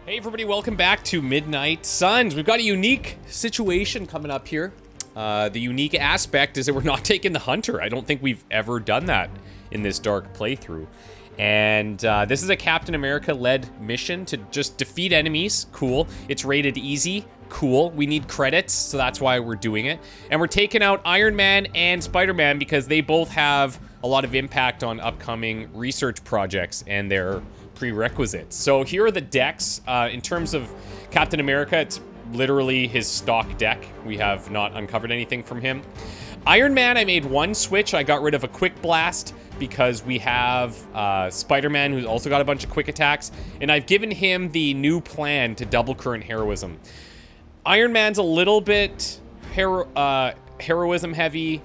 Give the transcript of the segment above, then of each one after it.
Hey everybody, welcome back to Midnight Suns. We've got a unique situation coming up here. The unique aspect is that we're not taking the Hunter. I don't think we've ever done that in this dark playthrough. And this is a Captain America-led mission to just defeat enemies. Cool. It's rated easy. Cool. We need credits, so that's why we're doing it. And we're taking out Iron Man and Spider-Man because they both have a lot of impact on upcoming research projects and their prerequisites. So here are the decks. In terms of Captain America, it's literally his stock deck. We have not uncovered anything from him. Iron Man, I made one switch. I got rid of a quick blast because we have Spider-Man, who's also got a bunch of quick attacks, and I've given him the new plan to double current heroism. Iron Man's a little bit heroism heavy.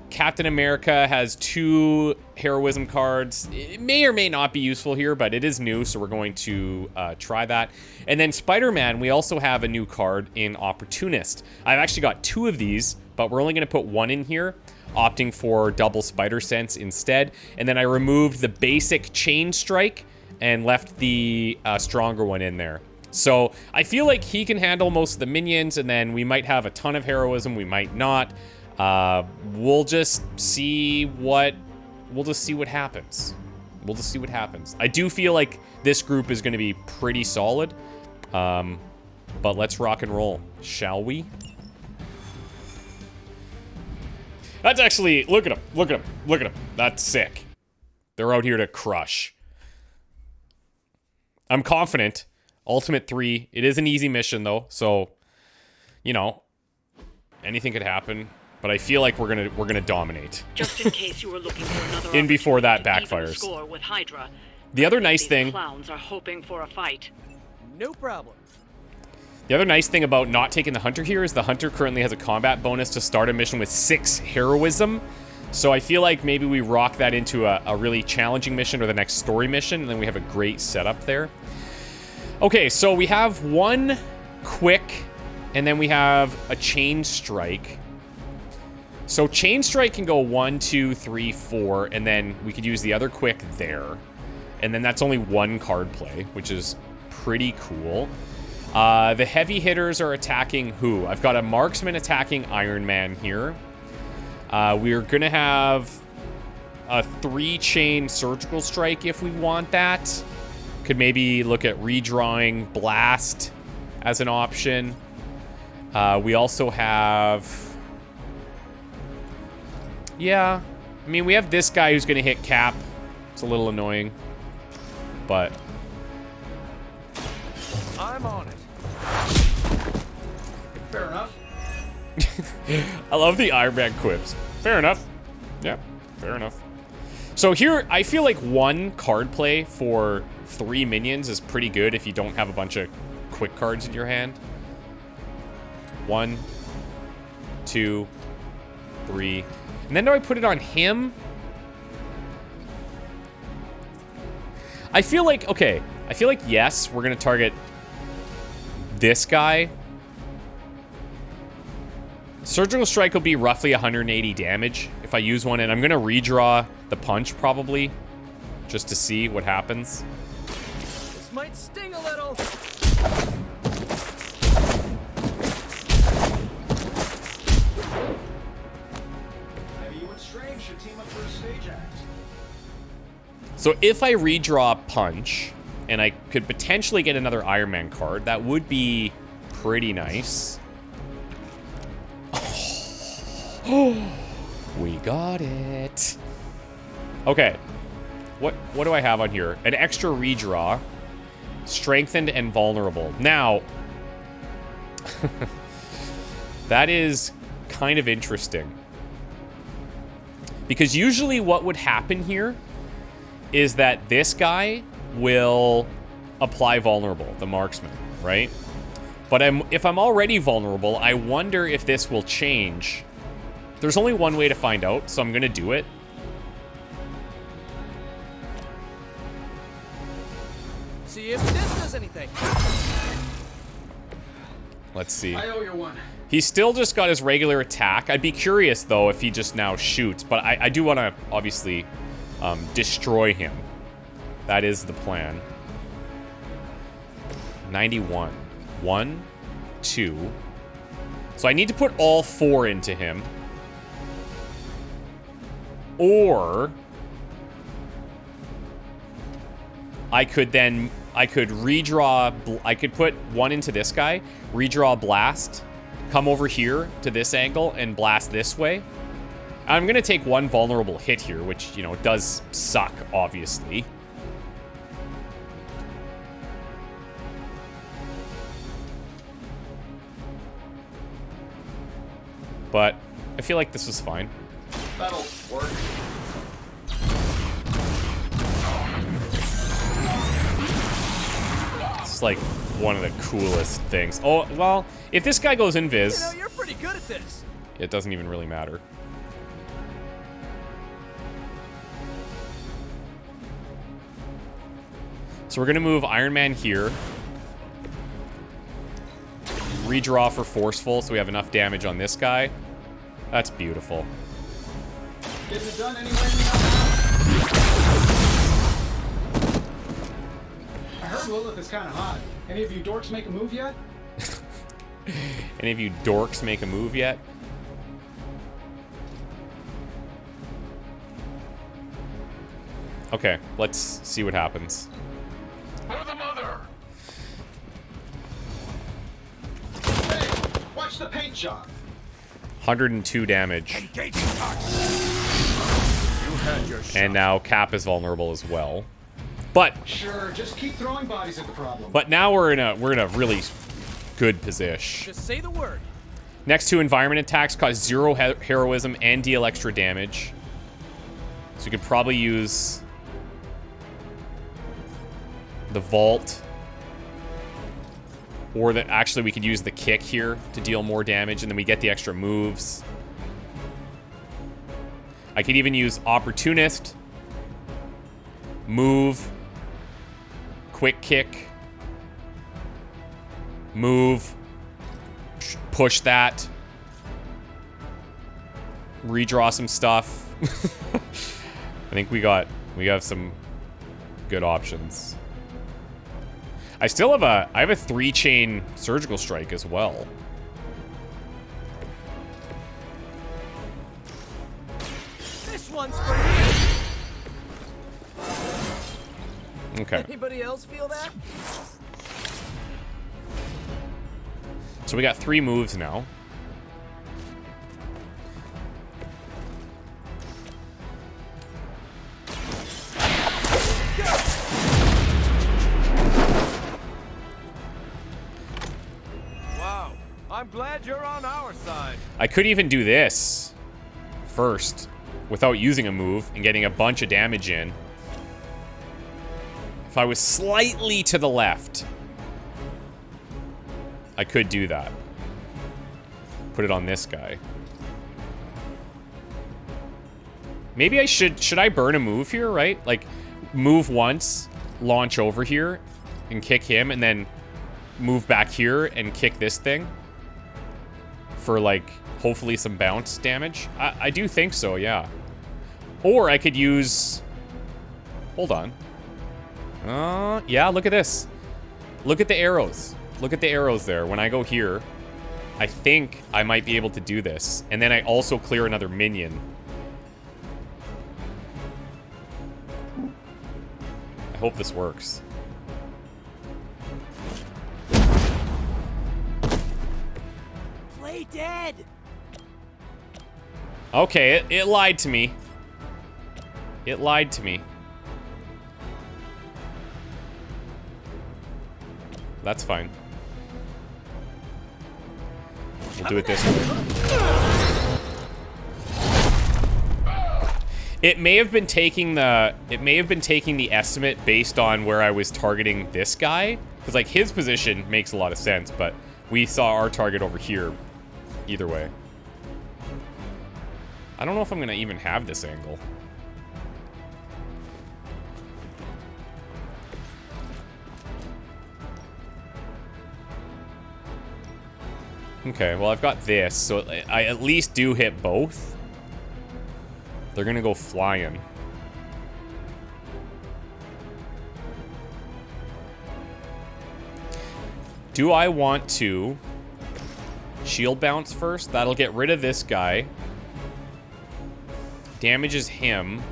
Captain America has 2 heroism cards. It may or may not be useful here, but it is new, so we're going to try that. And then Spider-Man, we also have a new card in Opportunist. I've actually got 2 of these, but we're only going to put 1 in here, opting for double Spider Sense instead. And then I removed the basic Chain Strike and left the stronger one in there. So I feel like he can handle most of the minions, and then we might have a ton of heroism, we might not. We'll just see what happens. We'll just see what happens. I do feel like this group is going to be pretty solid. But let's rock and roll, shall we? That's actually, look at him, look at him, look at him. That's sick. They're out here to crush. I'm confident. Ultimate 3. It is an easy mission though, so you know, anything could happen. But I feel like we're gonna dominate. Just in case you were looking for another in before that backfires. Score with Hydra. The other nice thing. Clowns are hoping for a fight. No problem. The other nice thing about not taking the Hunter here is the Hunter currently has a combat bonus to start a mission with 6 heroism. So I feel like maybe we rock that into a really challenging mission or the next story mission, and then we have a great setup there. Okay, so we have 1 quick, and then we have a Chain Strike. So Chain Strike can go 1, 2, 3, 4, and then we could use the other quick there. And then that's only 1 card play, which is pretty cool. The heavy hitters are attacking who? I've got a marksman attacking Iron Man here. We're gonna have a 3-chain surgical strike if we want that. Could maybe look at redrawing blast as an option. We also have... Yeah, I mean, we have this guy who's gonna hit Cap. It's a little annoying, but... I'm on it. Fair enough. I love the Iron Man quips. Fair enough. Yeah, fair enough. So here, I feel like 1 card play for 3 minions is pretty good if you don't have a bunch of quick cards in your hand. 1, 2, 3... And then do I put it on him? I feel like, okay. I feel like, yes, we're going to target this guy. Surgical Strike will be roughly 180 damage if I use one. And I'm going to redraw the punch, probably, just to see what happens. This might sting a little. So if I redraw Punch, and I could potentially get another Iron Man card, that would be pretty nice. Oh, we got it. Okay. What do I have on here? An extra redraw. Strengthened and vulnerable. Now, that is kind of interesting. Because usually what would happen here is that this guy will apply vulnerable, the marksman, right? But if I'm already vulnerable, I wonder if this will change. There's only one way to find out, so I'm gonna do it. See if this does anything. Let's see. I owe you one. He's still just got his regular attack. I'd be curious, though, if he just now shoots. But I do want to, obviously, destroy him. That is the plan. 91. 1, 2. So I need to put all 4 into him. Or I could redraw, I could put 1 into this guy, redraw blast, come over here to this angle and blast this way. I'm going to take 1 vulnerable hit here, which, you know, does suck, obviously. But I feel like this was fine. That'll work. It's like one of the coolest things. Oh, well, if this guy goes invis, You know, you're pretty good at this. it doesn't even really matter. So we're gonna move Iron Man here. Redraw for forceful, so we have enough damage on this guy. That's beautiful. Is it done anyway? I heard Lilith is kind of hot. Any of you dorks make a move yet? Any of you dorks make a move yet? Okay, let's see what happens. For the mother! Hey, watch the paint job. 102 damage. You had your shot. And now Cap is vulnerable as well. But Sure, just keep throwing bodies at the problem. now we're in a really good position. Just say the word. Next 2 environment attacks cause 0 heroism and deal extra damage. So you could probably use the vault, or that actually we could use the kick here to deal more damage, and then we get the extra moves. I could even use opportunist, move, quick kick, move, push that, redraw some stuff. I think we have some good options. I still have I have a 3-chain surgical strike as well. This one's for you. Okay. Anybody else feel that? So we got 3 moves now. Wow. I'm glad you're on our side. I could even do this first without using a move and getting a bunch of damage in. If I was slightly to the left, I could do that. Put it on this guy. Maybe I should I burn a move here, right? Like, move once, launch over here, and kick him, and then move back here and kick this thing for, like, hopefully some bounce damage. I do think so, yeah. Or I could use... Hold on. Yeah, look at this. Look at the arrows. Look at the arrows there. When I go here, I think I might be able to do this. And then I also clear another minion. I hope this works. Play dead. Okay, it lied to me. It lied to me. That's fine. We'll do it this way. It may have been taking the estimate based on where I was targeting this guy, because like his position makes a lot of sense, but we saw our target over here either way. I don't know if I'm gonna even have this angle. Okay, well I've got this, so I at least do hit both. They're gonna go flying. Do I want to shield bounce first? That'll get rid of this guy. Damages him.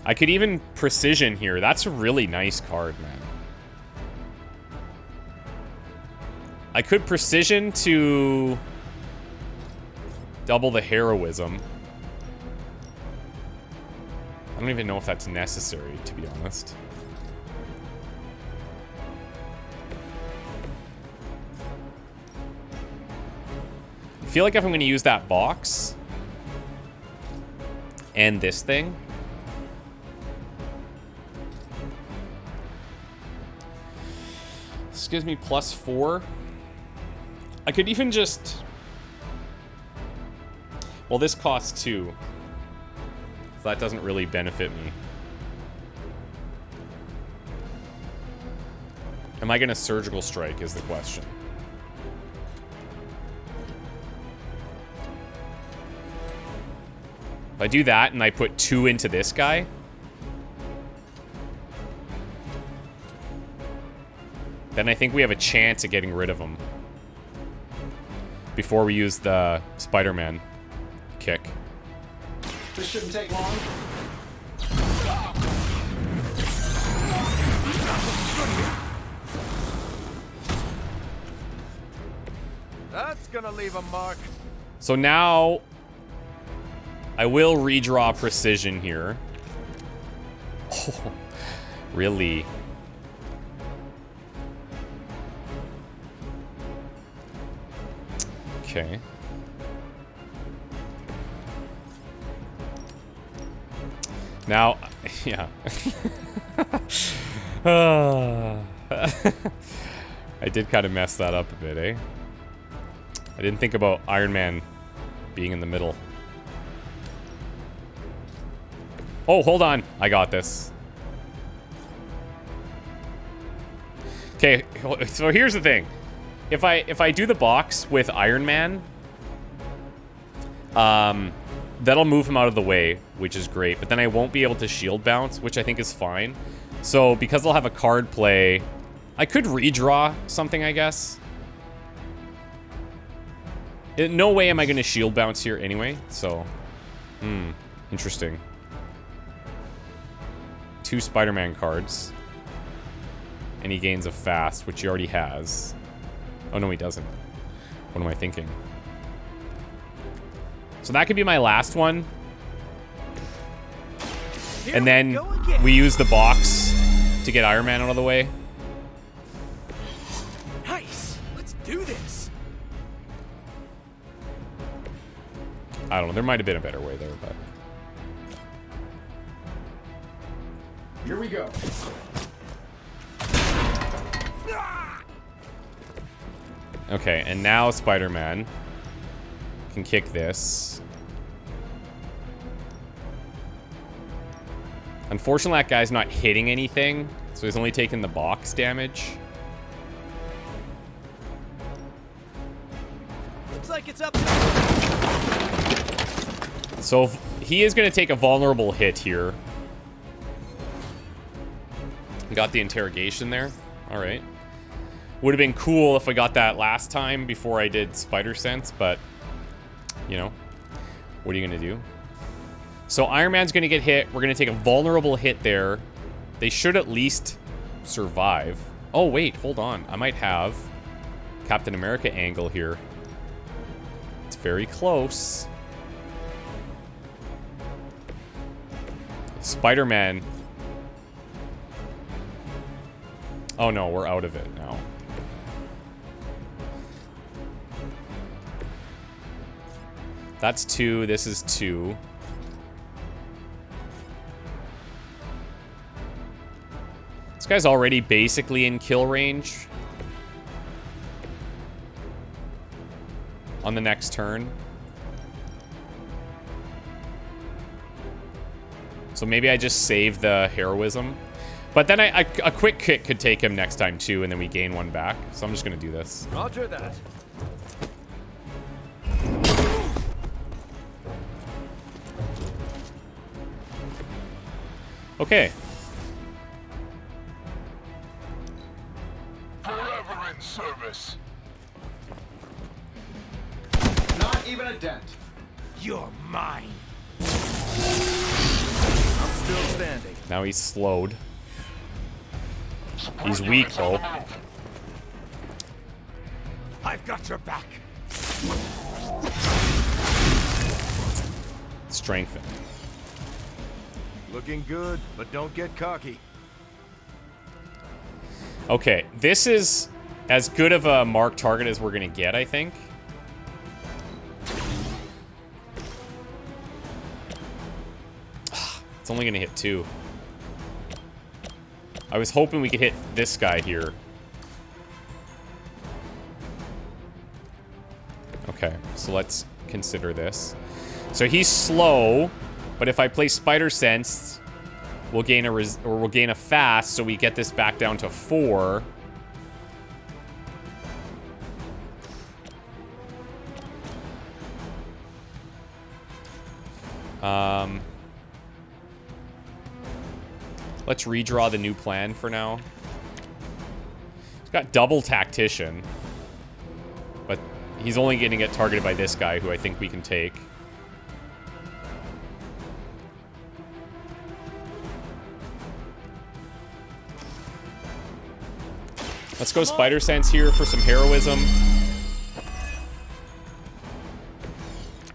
I could even precision here. That's a really nice card, man. I could precision to double the heroism. I don't even know if that's necessary, to be honest. I feel like if I'm going to use that box and this thing, this gives me +4. I could even just... Well, this costs 2. So that doesn't really benefit me. Am I going to surgical strike is the question. If I do that and I put 2 into this guy, then I think we have a chance at getting rid of him before we use the Spider-Man kick. This shouldn't take long. That's gonna leave a mark. So now I will redraw precision here. Oh, really? Okay. Now, yeah. I did kind of mess that up a bit, eh? I didn't think about Iron Man being in the middle. Oh, hold on. I got this. Okay, so here's the thing. If I do the box with Iron Man, that'll move him out of the way, which is great. But then I won't be able to shield bounce, which I think is fine. So because I'll have a card play, I could redraw something, I guess. No way am I going to shield bounce here anyway. So, interesting. 2 Spider-Man cards. And he gains a fast, which he already has. Oh, no, he doesn't. What am I thinking? So that could be my last one. And then we use the box to get Iron Man out of the way. Nice. Let's do this. I don't know. There might have been a better way there, but... Here we go. Okay, and now Spider-Man can kick this. Unfortunately, that guy's not hitting anything, so he's only taking the box damage. Looks like it's up. So he is going to take a vulnerable hit here. Got the interrogation there. All right. Would have been cool if I got that last time before I did Spider Sense, but, you know, what are you going to do? So Iron Man's going to get hit. We're going to take a vulnerable hit there. They should at least survive. Oh, wait, hold on. I might have Captain America angle here. It's very close. Spider-Man. Oh, no, we're out of it now. That's 2. This is 2. This guy's already basically in kill range on the next turn. So maybe I just save the heroism. But then a quick kick could take him next time too, and then we gain 1 back. So I'm just going to do this. Roger that. Okay. Forever in service. Not even a dent. You're mine. I'm still standing. Now he's slowed. He's weak, though. I've got your back. Strengthen. Looking good, but don't get cocky. Okay, this is as good of a marked target as we're gonna get, I think. It's only gonna hit 2. I was hoping we could hit this guy here. Okay, so let's consider this. So he's slow, but if I play Spider Sense, we'll gain a fast, so we get this back down to 4. Let's redraw the new plan for now. He's got double tactician, but he's only going to get targeted by this guy, who I think we can take. Let's go Spider Sense here for some heroism.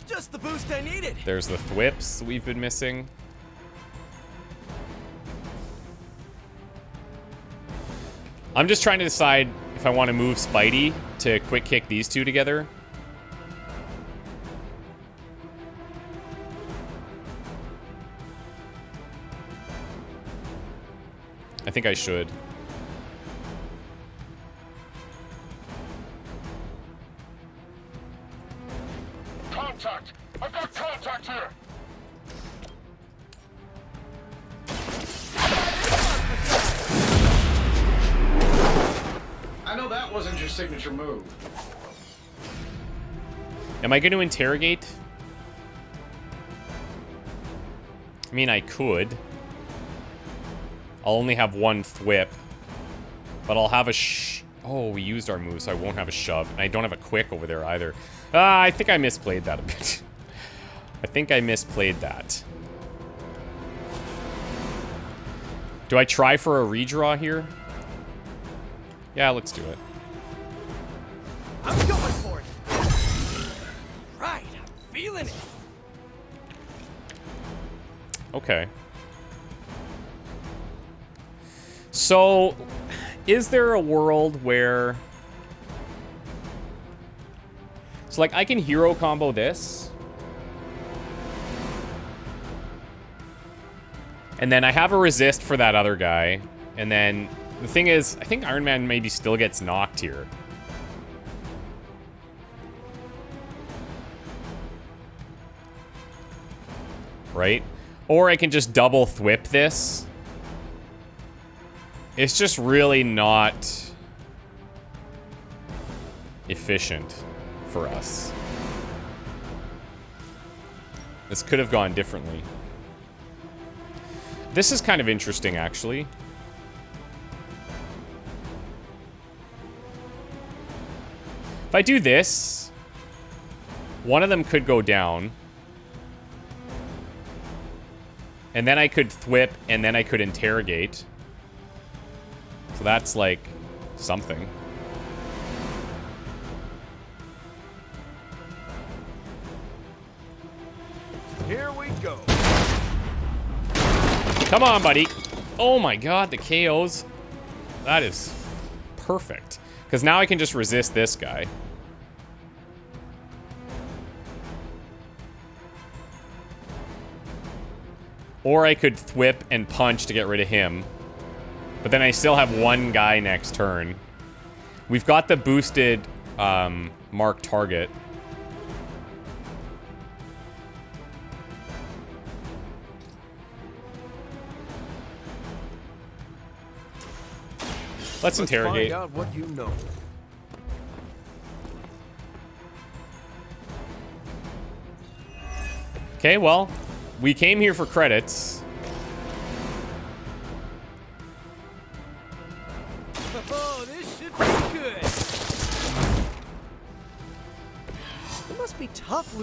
Just the boost I needed. There's the thwips we've been missing. I'm just trying to decide if I want to move Spidey to quick kick these two together. I think I should. Contact! I've got contact here! I know that wasn't your signature move. Am I going to interrogate? I mean, I could. I'll only have one thwip. But I'll have a oh, we used our move, so I won't have a shove. And I don't have a quick over there either. I think I misplayed that a bit. I think I misplayed that. Do I try for a redraw here? Yeah, let's do it. I'm going for it. Right, I'm feeling it. Okay. So, is there a world where... So, like, I can hero combo this. And then I have a resist for that other guy. And then, the thing is, I think Iron Man maybe still gets knocked here. Right? Or I can just double thwip this. It's just really not efficient for us. This could have gone differently. This is kind of interesting, actually. If I do this, one of them could go down. And then I could thwip, and then I could interrogate. So that's, like, something. Here we go. Come on, buddy. Oh my god, the KOs. That is perfect. Because now I can just resist this guy. Or I could thwip and punch to get rid of him. But then I still have one guy next turn. We've got the boosted mark target. Let's interrogate. Find out what you know. Okay, well, we came here for credits.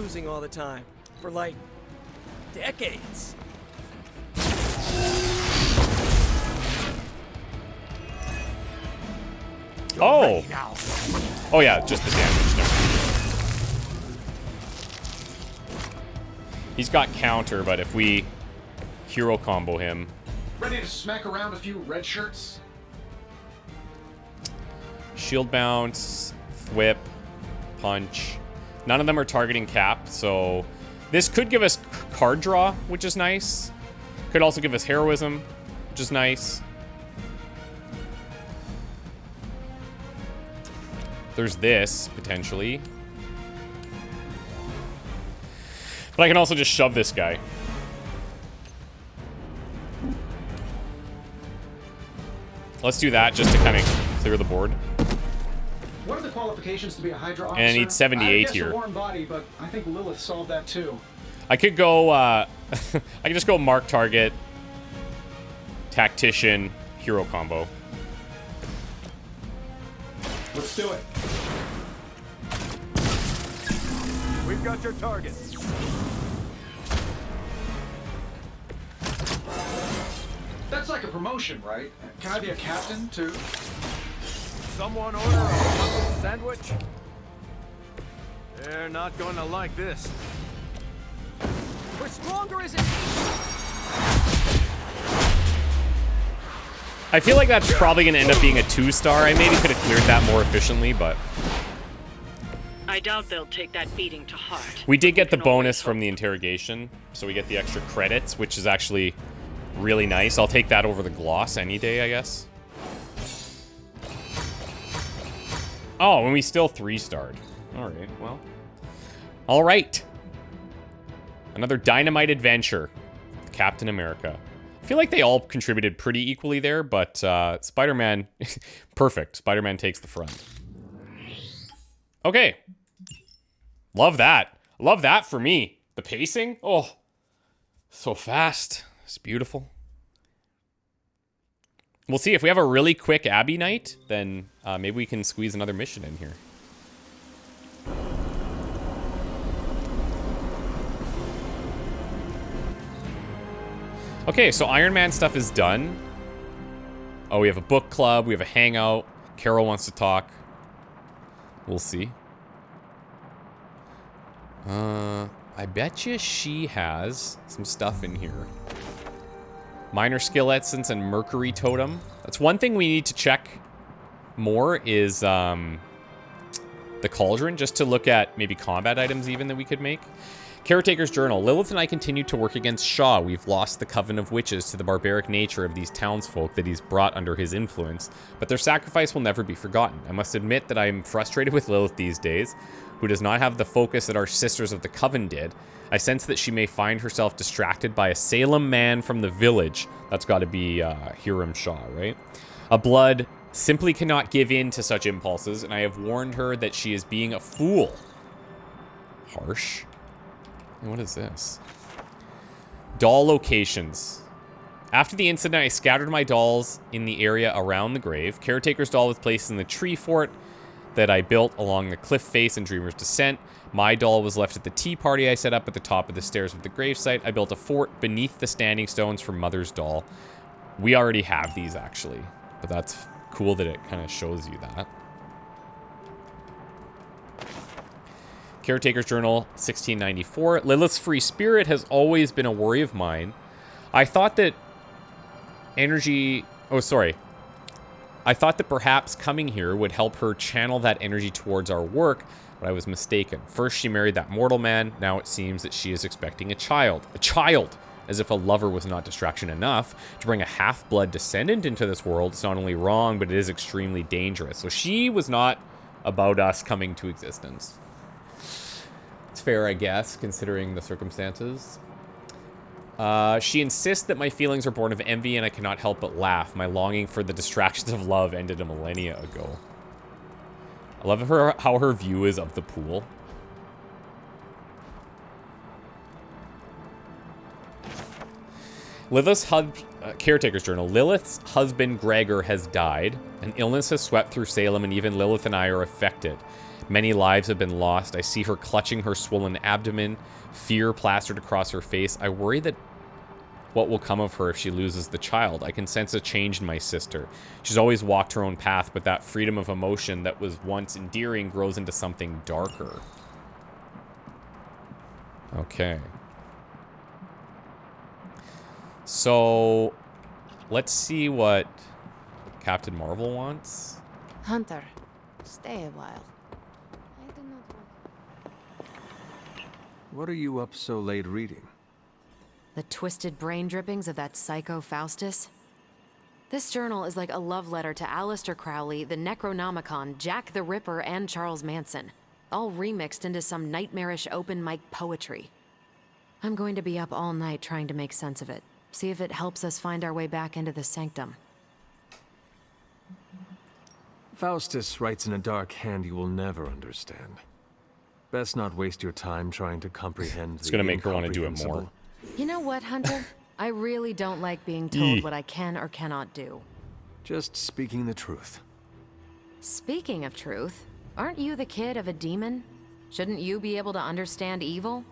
losing all the time. For like, decades. Oh! Oh yeah, just the damage. No. He's got counter, but if we hero combo him... Ready to smack around a few red shirts? Shield bounce, whip, punch. None of them are targeting cap, so this could give us card draw, which is nice. Could also give us heroism, which is nice. There's this, potentially. But I can also just shove this guy. Let's do that just to kind of clear the board. What are the qualifications to be a Hydra officer? And I need 78 I here. guess a warm body, but I think Lilith solved that too. I could go, I could just go mark target, tactician, hero combo. Let's do it. We've got your target. That's like a promotion, right? Can I be a captain too? Someone order a muffin sandwich? They're not going to like this. We're stronger as a I feel like that's probably going to end up being a 2-star. I maybe could have cleared that more efficiently, but... I doubt they'll take that beating to heart. We did get the We can always bonus from hope. the interrogation, so we get the extra credits, which is actually really nice. I'll take that over the gloss any day, I guess. Oh, and we still 3-starred. All right, well. All right. Another dynamite adventure with Captain America. I feel like they all contributed pretty equally there, but Spider-Man, perfect. Spider-Man takes the front. Okay. Love that. Love that for me. The pacing, oh, so fast. It's beautiful. We'll see if we have a really quick Abbey night, then maybe we can squeeze another mission in here. Okay, so Iron Man stuff is done. Oh, we have a book club. We have a hangout. Carol wants to talk. We'll see. I bet you she has some stuff in here. Minor skill essence and mercury totem. That's one thing we need to check more is the cauldron, just to look at maybe combat items even that we could make. Caretaker's Journal. Lilith and I continue to work against Shaw. We've lost the coven of witches to the barbaric nature of these townsfolk that he's brought under his influence, but their sacrifice will never be forgotten. I must admit that I am frustrated with Lilith these days, who does not have the focus that our sisters of the coven did. I sense that she may find herself distracted by a Salem man from the village. That's got to be Hiram Shaw, right? A blood simply cannot give in to such impulses, and I have warned her that she is being a fool. Harsh. What is this? Doll locations. After the incident, I scattered my dolls in the area around the grave. Caretaker's doll was placed in the tree fort that I built along the cliff face in Dreamer's Descent. My doll was left at the tea party I set up at the top of the stairs of the gravesite. I built a fort beneath the standing stones for Mother's doll. We already have these, actually, but that's cool that it kind of shows you that. Caretaker's Journal, 1694. Lilith's free spirit has always been a worry of mine. I thought that energy... Oh, sorry. I thought that perhaps coming here would help her channel that energy towards our work, but I was mistaken. First, she married that mortal man. Now it seems that she is expecting a child. A child! As if a lover was not distraction enough. To bring a half-blood descendant into this world is not only wrong, but it is extremely dangerous. So she was not about us coming to existence. It's fair, I guess, considering the circumstances. She insists that my feelings are born of envy and I cannot help but laugh. My longing for the distractions of love ended a millennia ago. I love how her view is of the pool. Lilith's Caretaker's Journal. Lilith's husband, Gregor, has died. An illness has swept through Salem, and even Lilith and I are affected. Many lives have been lost. I see her clutching her swollen abdomen, fear plastered across her face. I worry that what will come of her if she loses the child. I can sense a change in my sister. She's always walked her own path, but that freedom of emotion that was once endearing grows into something darker. Okay. So, let's see what Captain Marvel wants. Hunter, stay a while. I do not want... What are you up so late reading? The twisted brain drippings of that psycho Faustus? This journal is like a love letter to Aleister Crowley, the Necronomicon, Jack the Ripper, and Charles Manson. All remixed into some nightmarish open mic poetry. I'm going to be up all night trying to make sense of it. See if it helps us find our way back into the sanctum. Faustus writes in a dark hand you will never understand. Best not waste your time trying to comprehend. It's gonna make her want to do it more. You know what, Hunter? I really don't like being told what I can or cannot do. Just speaking the truth. Speaking of truth, aren't you the kid of a demon? Shouldn't you be able to understand evil?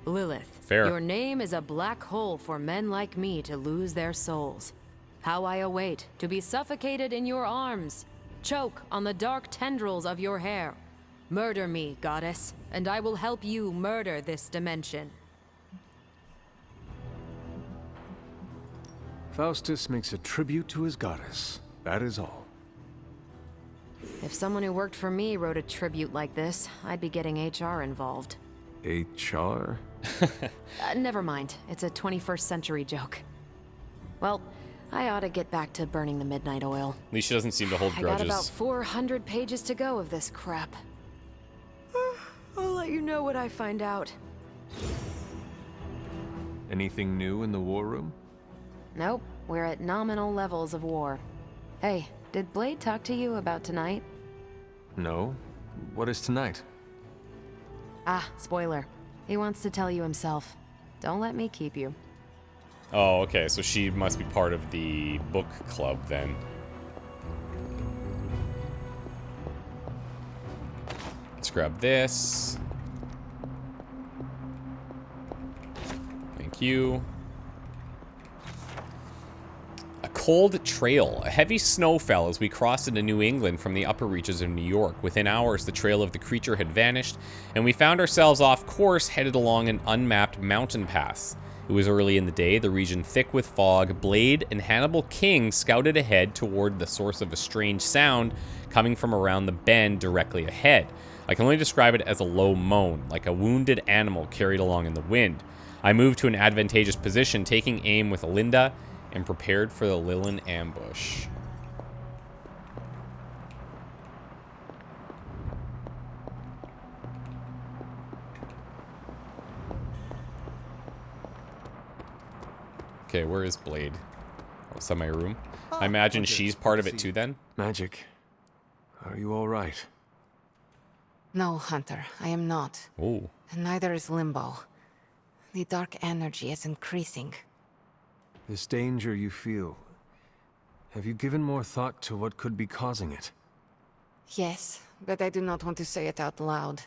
Lilith, Fair. Your name is a black hole for men like me to lose their souls. How I await to be suffocated in your arms, choke on the dark tendrils of your hair. Murder me, goddess, and I will help you murder this dimension. Faustus makes a tribute to his goddess. That is all. If someone who worked for me wrote a tribute like this, I'd be getting HR involved. HR? Never mind. It's a 21st century joke. Well, I ought to get back to burning the midnight oil. At least she doesn't seem to hold I grudges. got about 400 pages to go of this crap. I'll let you know what I find out. Anything new in the war room? Nope, we're at nominal levels of war. Hey, did Blade talk to you about tonight? No. What is tonight? Ah, spoiler. He wants to tell you himself. Don't let me keep you. Oh, okay, so she must be part of the book club then. Let's grab this. Thank you. A cold trail. A heavy snow fell as we crossed into New England from the upper reaches of New York. Within hours, the trail of the creature had vanished, and we found ourselves off course, headed along an unmapped mountain pass. It was early in the day, the region thick with fog. Blade and Hannibal King scouted ahead toward the source of a strange sound coming from around the bend directly ahead. I can only describe it as a low moan, like a wounded animal carried along in the wind. I moved to an advantageous position, taking aim with Linda, and prepared for the Lilin ambush. Okay, where is Blade? Oh, is that my room? I imagine she's part of it too then? Magic. Are you alright? No, Hunter, I am not. Oh. And neither is Limbo. The dark energy is increasing. This danger you feel, have you given more thought to what could be causing it? Yes, but I do not want to say it out loud.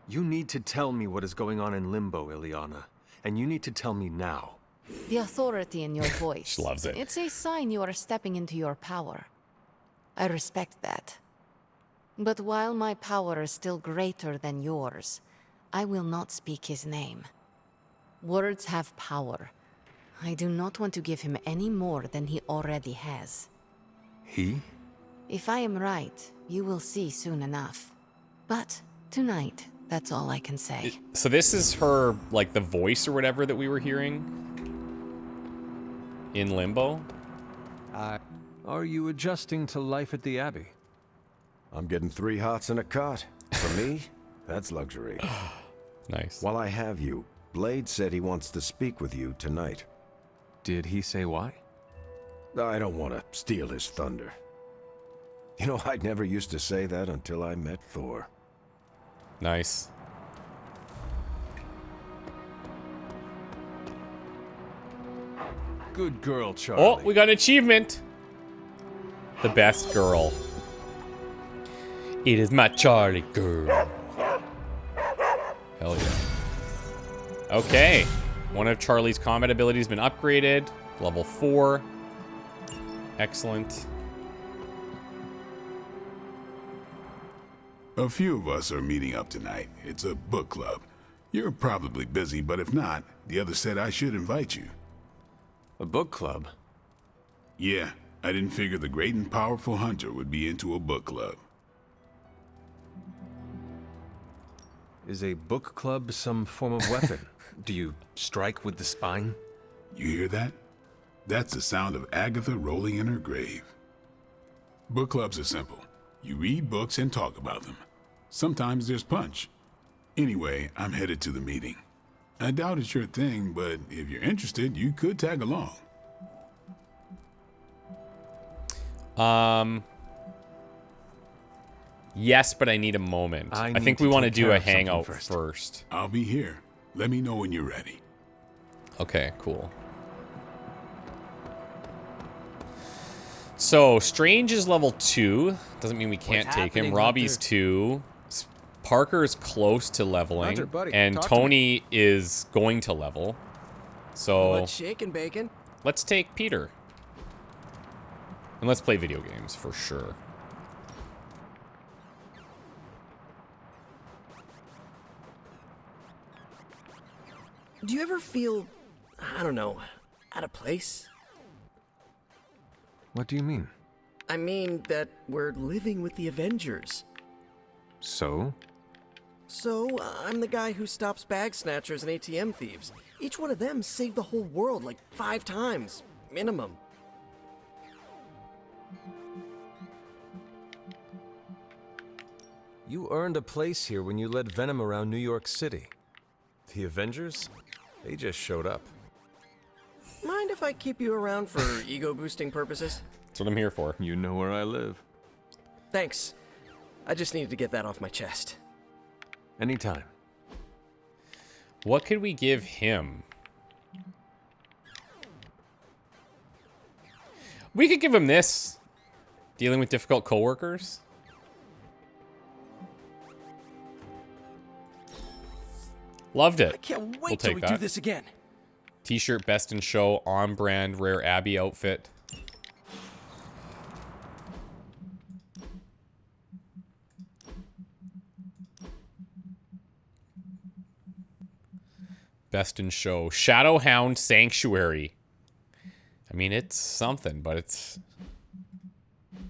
You need to tell me what is going on in Limbo, Ileana. And you need to tell me now. The authority in your voice. She loves it. It's a sign you are stepping into your power. I respect that. But while my power is still greater than yours, I will not speak his name. Words have power. I do not want to give him any more than he already has. He? If I am right, you will see soon enough. But tonight, that's all I can say. So this is her, like, the voice or whatever that we were hearing in Limbo? Are you adjusting to life at the Abbey? I'm getting 3 hots in a cot. For me, that's luxury. Nice. While I have you, Blade said he wants to speak with you tonight. Did he say why? I don't want to steal his thunder. You know, I never used to say that until I met Thor. Nice. Good girl, Charlie. Oh, we got an achievement. The best girl. It is my Charlie girl. Hell yeah. Okay. One of Charlie's combat abilities has been upgraded. Level 4. Excellent. A few of us are meeting up tonight. It's a book club. You're probably busy, but if not, the others said I should invite you. A book club? Yeah, I didn't figure the great and powerful hunter would be into a book club. Is a book club some form of weapon? Do you strike with the spine? You hear that? That's the sound of Agatha rolling in her grave. Book clubs are simple. You read books and talk about them. Sometimes there's punch. Anyway, I'm headed to the meeting. I doubt it's your thing, but if you're interested, you could tag along. Yes, but I need a moment. I need think to we want to take do care a of something hangout first. first. I'll be here. Let me know when you're ready. Okay, cool. So, Strange is level 2. Doesn't mean we can't take him. happening, Robbie's Hunter? 2. Parker's close to leveling. Hunter, buddy, and talk to Tony is going to level. So, What's shaking, bacon? let's take Peter. And let's play video games for sure. Do you ever feel, I don't know, out of place? What do you mean? I mean that we're living with the Avengers. So? So, I'm the guy who stops bag snatchers and ATM thieves. Each one of them saved the whole world like 5 times, minimum. You earned a place here when you led Venom around New York City. The Avengers? They just showed up. Mind if I keep you around for ego-boosting purposes? That's what I'm here for. You know where I live. Thanks. I just needed to get that off my chest. Anytime. What could we give him? We could give him this. Dealing with difficult coworkers. Loved it. I can't We'll wait till take we that. do this again. T-shirt, best in show, on-brand, rare Abbey outfit. Best in show. Shadowhound Sanctuary. I mean, it's something, but it's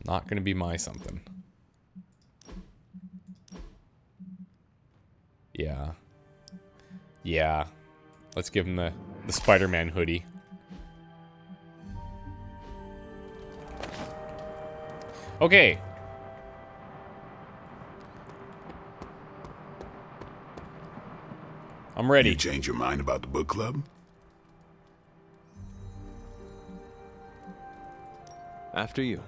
not going to be my something. Yeah. Yeah. Let's give him the Spider-Man hoodie. Okay. I'm ready. You change your mind about the book club? After you.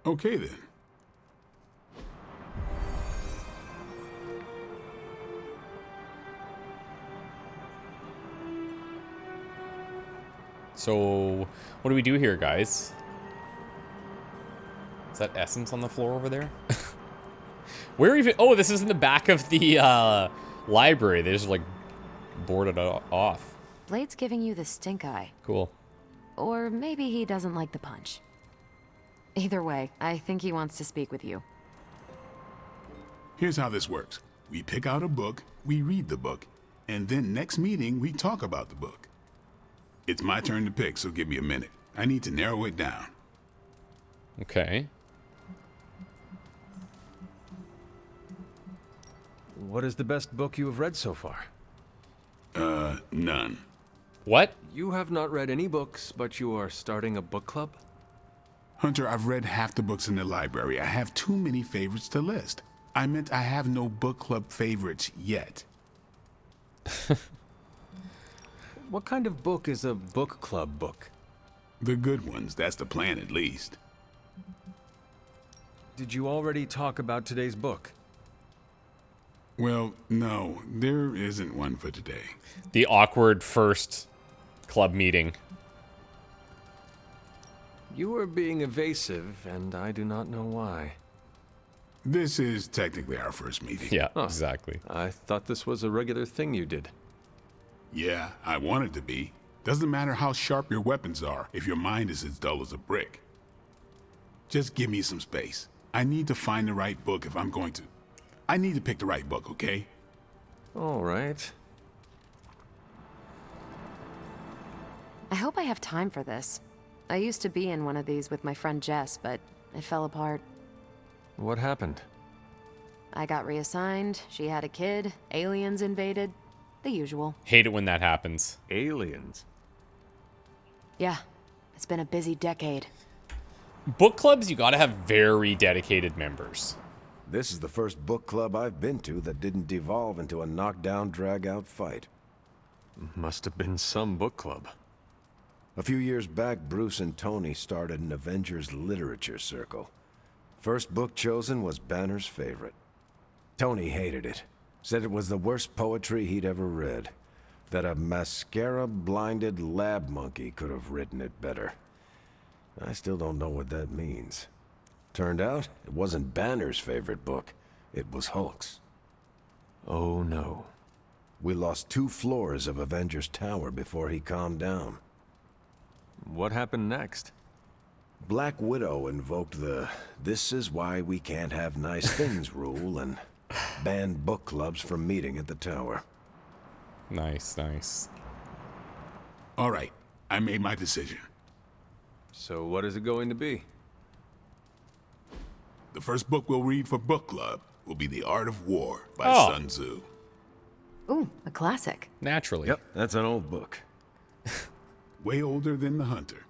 Okay then. So, what do we do here, guys? Is that essence on the floor over there? Where even... Oh, this is in the back of the library. They just, like, boarded it off. Blade's giving you the stink eye. Cool. Or maybe he doesn't like the punch. Either way, I think he wants to speak with you. Here's how this works. We pick out a book, we read the book, and then next meeting we talk about the book. It's my turn to pick, so give me a minute. I need to narrow it down. Okay. What is the best book you have read so far? None. What? You have not read any books, but you are starting a book club? Hunter, I've read half the books in the library. I have too many favorites to list. I meant I have no book club favorites yet. What kind of book is a book club book? The good ones, that's the plan at least. Did you already talk about today's book? Well, no, there isn't one for today. The awkward first club meeting. You are being evasive, and I do not know why. This is technically our first meeting. Yeah, exactly. I thought this was a regular thing you did. Yeah, I want it to be. Doesn't matter how sharp your weapons are if your mind is as dull as a brick. Just give me some space. I need to find the right book if I'm going to. I need to pick the right book, okay? All right. I hope I have time for this. I used to be in one of these with my friend Jess, but it fell apart. What happened? I got reassigned, she had a kid, aliens invaded, the usual. Hate it when that happens. Aliens? Yeah, it's been a busy decade. Book clubs, you gotta have very dedicated members. This is the first book club I've been to that didn't devolve into a knockdown, drag-out fight. Must have been some book club. A few years back, Bruce and Tony started an Avengers literature circle. First book chosen was Banner's favorite. Tony hated it. Said it was the worst poetry he'd ever read. That a mascara-blinded lab monkey could have written it better. I still don't know what that means. Turned out, it wasn't Banner's favorite book. It was Hulk's. Oh no. We lost 2 floors of Avengers Tower before he calmed down. What happened next? Black Widow invoked the "this is why we can't have nice things" rule and banned book clubs from meeting at the tower. Nice, nice. All right, I made my decision. So what is it going to be? The first book we'll read for book club will be The Art of War by Sun Tzu. Ooh, a classic. Naturally. Yep, that's an old book. Way older than The Hunter.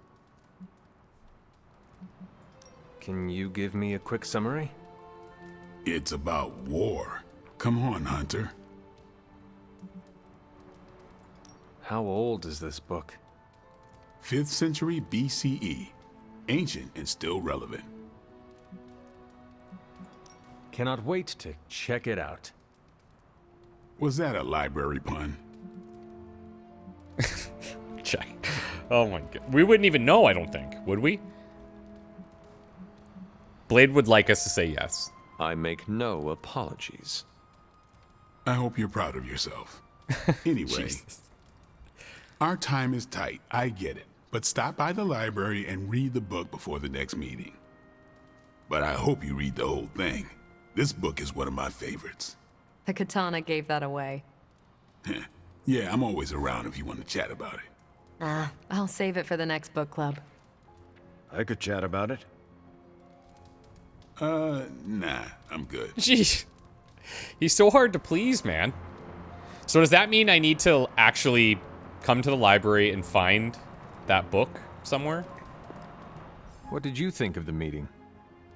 Can you give me a quick summary? It's about war. Come on, Hunter. How old is this book? 5th century BCE. Ancient and still relevant. Cannot wait to check it out. Was that a library pun? Check. Oh my god. We wouldn't even know, I don't think. Would we? Blade would like us to say yes. I make no apologies. I hope you're proud of yourself. Anyway, our time is tight, I get it. But stop by the library and read the book before the next meeting. But I hope you read the whole thing. This book is one of my favorites. The katana gave that away. Yeah, I'm always around if you want to chat about it. I'll save it for the next book club. I could chat about it. Nah, I'm good. Jeez. He's so hard to please, man. So does that mean I need to actually come to the library and find that book somewhere? What did you think of the meeting?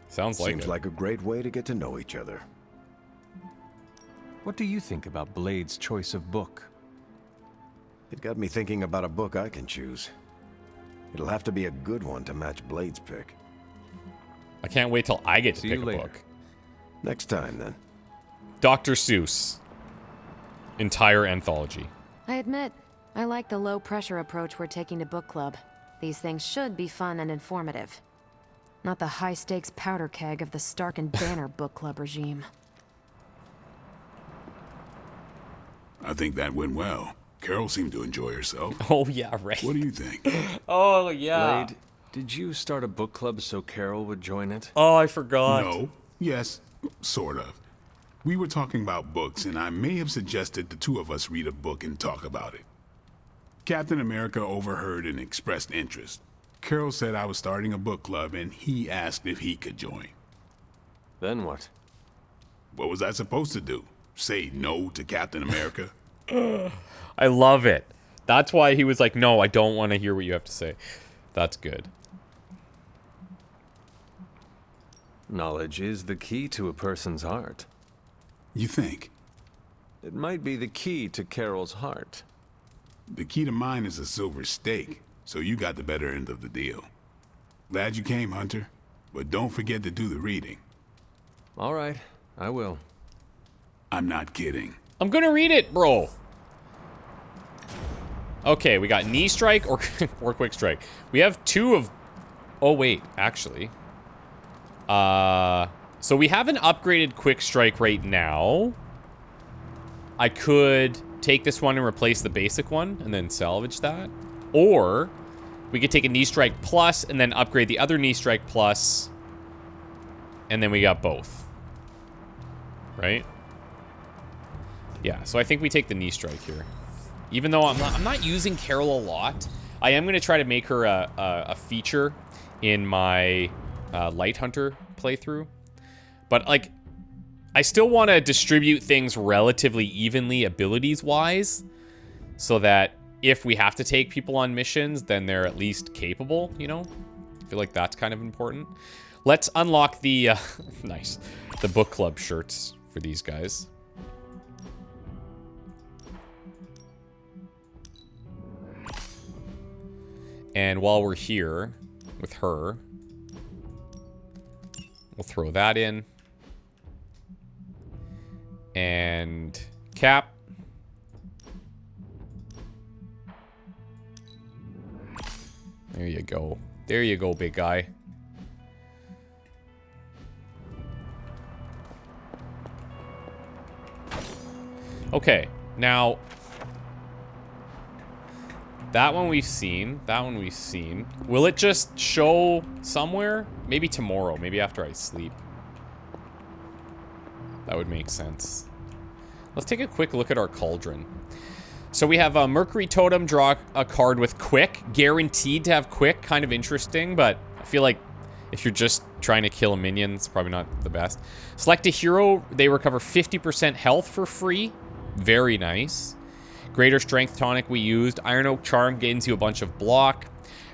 Sounds like Seems it. like a great way to get to know each other. What do you think about Blade's choice of book? It got me thinking about a book I can choose. It'll have to be a good one to match Blade's pick. I can't wait till I get to See pick you a later. book. Next time, then. Dr. Seuss. Entire anthology. I admit, I like the low-pressure approach we're taking to book club. These things should be fun and informative. Not the high-stakes powder keg of the Stark and Banner book club regime. I think that went well. Carol seemed to enjoy herself. Oh, yeah, right. What do you think? Oh, yeah. Blade, did you start a book club so Carol would join it? Oh, I forgot. No. Yes, sort of. We were talking about books, and I may have suggested the 2 of us read a book and talk about it. Captain America overheard and expressed interest. Carol said I was starting a book club, and he asked if he could join. Then what? What was I supposed to do? Say no to Captain America? I love it. That's why he was like, no, I don't want to hear what you have to say. That's good. Knowledge is the key to a person's heart. You think? It might be the key to Carol's heart. The key to mine is a silver stake, so you got the better end of the deal. Glad you came, Hunter. But don't forget to do the reading. All right, I will. I'm not kidding. I'm gonna read it, bro. Okay, we got knee strike or quick strike. We have 2 of... Oh, wait, actually. So So we have an upgraded quick strike right now. I could take this one and replace the basic one and then salvage that. Or we could take a knee strike plus and then upgrade the other knee strike plus. And then we got both. Right? Yeah, so I think we take the knee strike here. Even though I'm not using Carol a lot, I am going to try to make her a feature in my Light Hunter playthrough. But, like, I still want to distribute things relatively evenly abilities-wise, so that if we have to take people on missions, then they're at least capable, you know? I feel like that's kind of important. Let's unlock the, nice, the book club shirts for these guys. And while we're here with her, we'll throw that in. And Cap. There you go. There you go, big guy. Okay, now that one we've seen. That one we've seen. Will it just show somewhere? Maybe tomorrow. Maybe after I sleep. That would make sense. Let's take a quick look at our cauldron. So we have a Mercury Totem, draw a card with Quick. Guaranteed to have Quick. Kind of interesting, but I feel like if you're just trying to kill a minion, it's probably not the best. Select a hero. They recover 50% health for free. Very nice. Greater Strength Tonic we used. Iron Oak Charm gains you a bunch of block.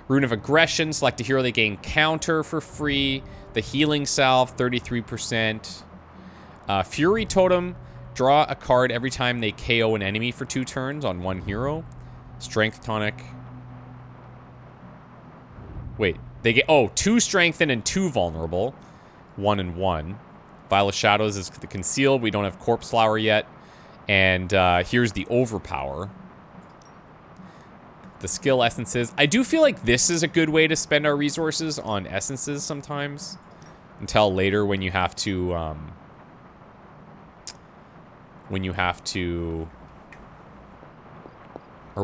Rune of Aggression. Select a hero. They gain counter for free. The Healing Salve, 33%. Fury Totem. Draw a card every time they KO an enemy for 2 turns on 1 hero. Strength Tonic. Wait. They get... Oh, 2 Strengthen and 2 Vulnerable. 1 and 1. Vial of Shadows is the Concealed. We don't have Corpse Flower yet. And here's the Overpower. The skill essences. I do feel like this is a good way to spend our resources on essences sometimes. Until later when you have to... Or when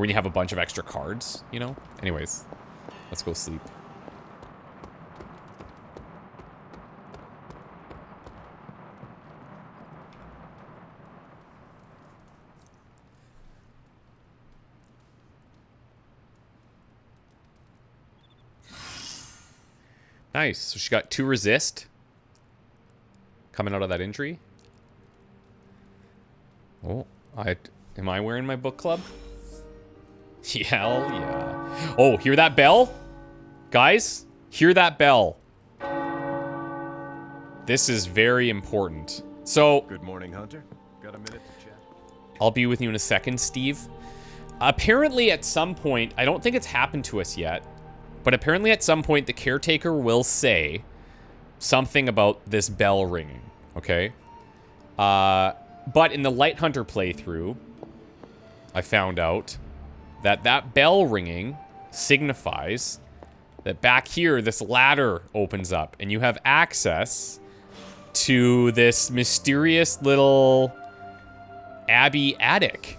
you have a bunch of extra cards, you know? Anyways, let's go sleep. Nice. So she got 2 resist coming out of that injury. Oh, am I wearing my book club? Hell yeah. Oh, hear that bell? Guys, hear that bell. This is very important. So, Good morning, Hunter. Got a minute to chat? I'll be with you in a second, Steve. Apparently at some point, I don't think it's happened to us yet, but apparently at some point the caretaker will say something about this bell ringing, okay? But in the Light Hunter playthrough, I found out that that bell ringing signifies that back here, this ladder opens up and you have access to this mysterious little Abbey attic.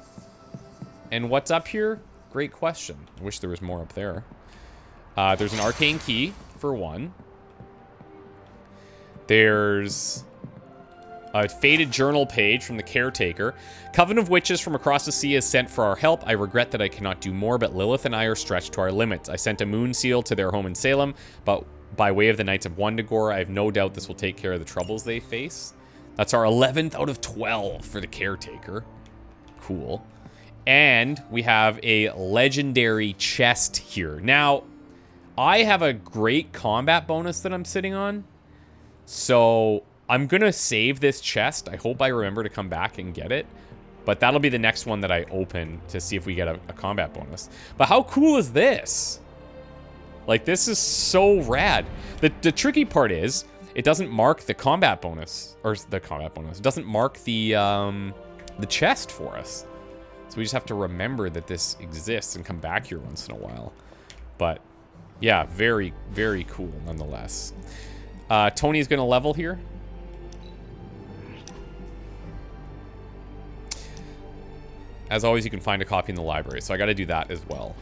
And what's up here? Great question. I wish there was more up there. There's an arcane key, for one. There's a faded journal page from the caretaker. Coven of Witches from across the sea is sent for our help. I regret that I cannot do more, but Lilith and I are stretched to our limits. I sent a moon seal to their home in Salem, but by way of the Knights of Wundagore, I have no doubt this will take care of the troubles they face. That's our 11th out of 12 for the caretaker. Cool. And we have a legendary chest here. Now, I have a great combat bonus that I'm sitting on, so I'm going to save this chest. I hope I remember to come back and get it. But that'll be the next one that I open to see if we get a combat bonus. But how cool is this? Like, this is so rad. The tricky part is, it doesn't mark the combat bonus. Or the combat bonus. It doesn't mark the chest for us. So we just have to remember that this exists and come back here once in a while. But, yeah, very, very cool nonetheless. Tony's going to level here. As always, you can find a copy in the library, so I got to do that as well.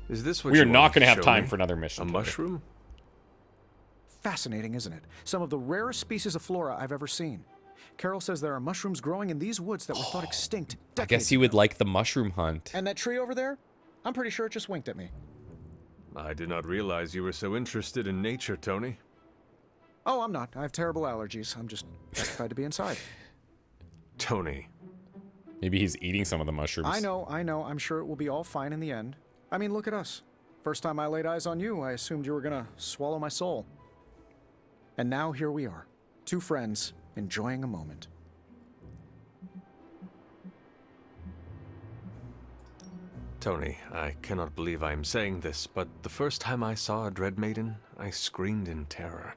Is this what We are you not wanted going to have show time me? for another mission. A today. mushroom? Fascinating, isn't it? Some of the rarest species of flora I've ever seen. Carol says there are mushrooms growing in these woods that were thought extinct I decades guess you would ago. like the mushroom hunt. And that tree over there? I'm pretty sure it just winked at me. I did not realize you were so interested in nature, Tony. Oh, I'm not. I have terrible allergies. I'm just petrified to be inside. Tony. Maybe he's eating some of the mushrooms. I know. I'm sure it will be all fine in the end. I mean, look at us. First time I laid eyes on you, I assumed you were gonna swallow my soul. And now here we are. Two friends, enjoying a moment. Tony, I cannot believe I am saying this, but the first time I saw a Dread Maiden, I screamed in terror.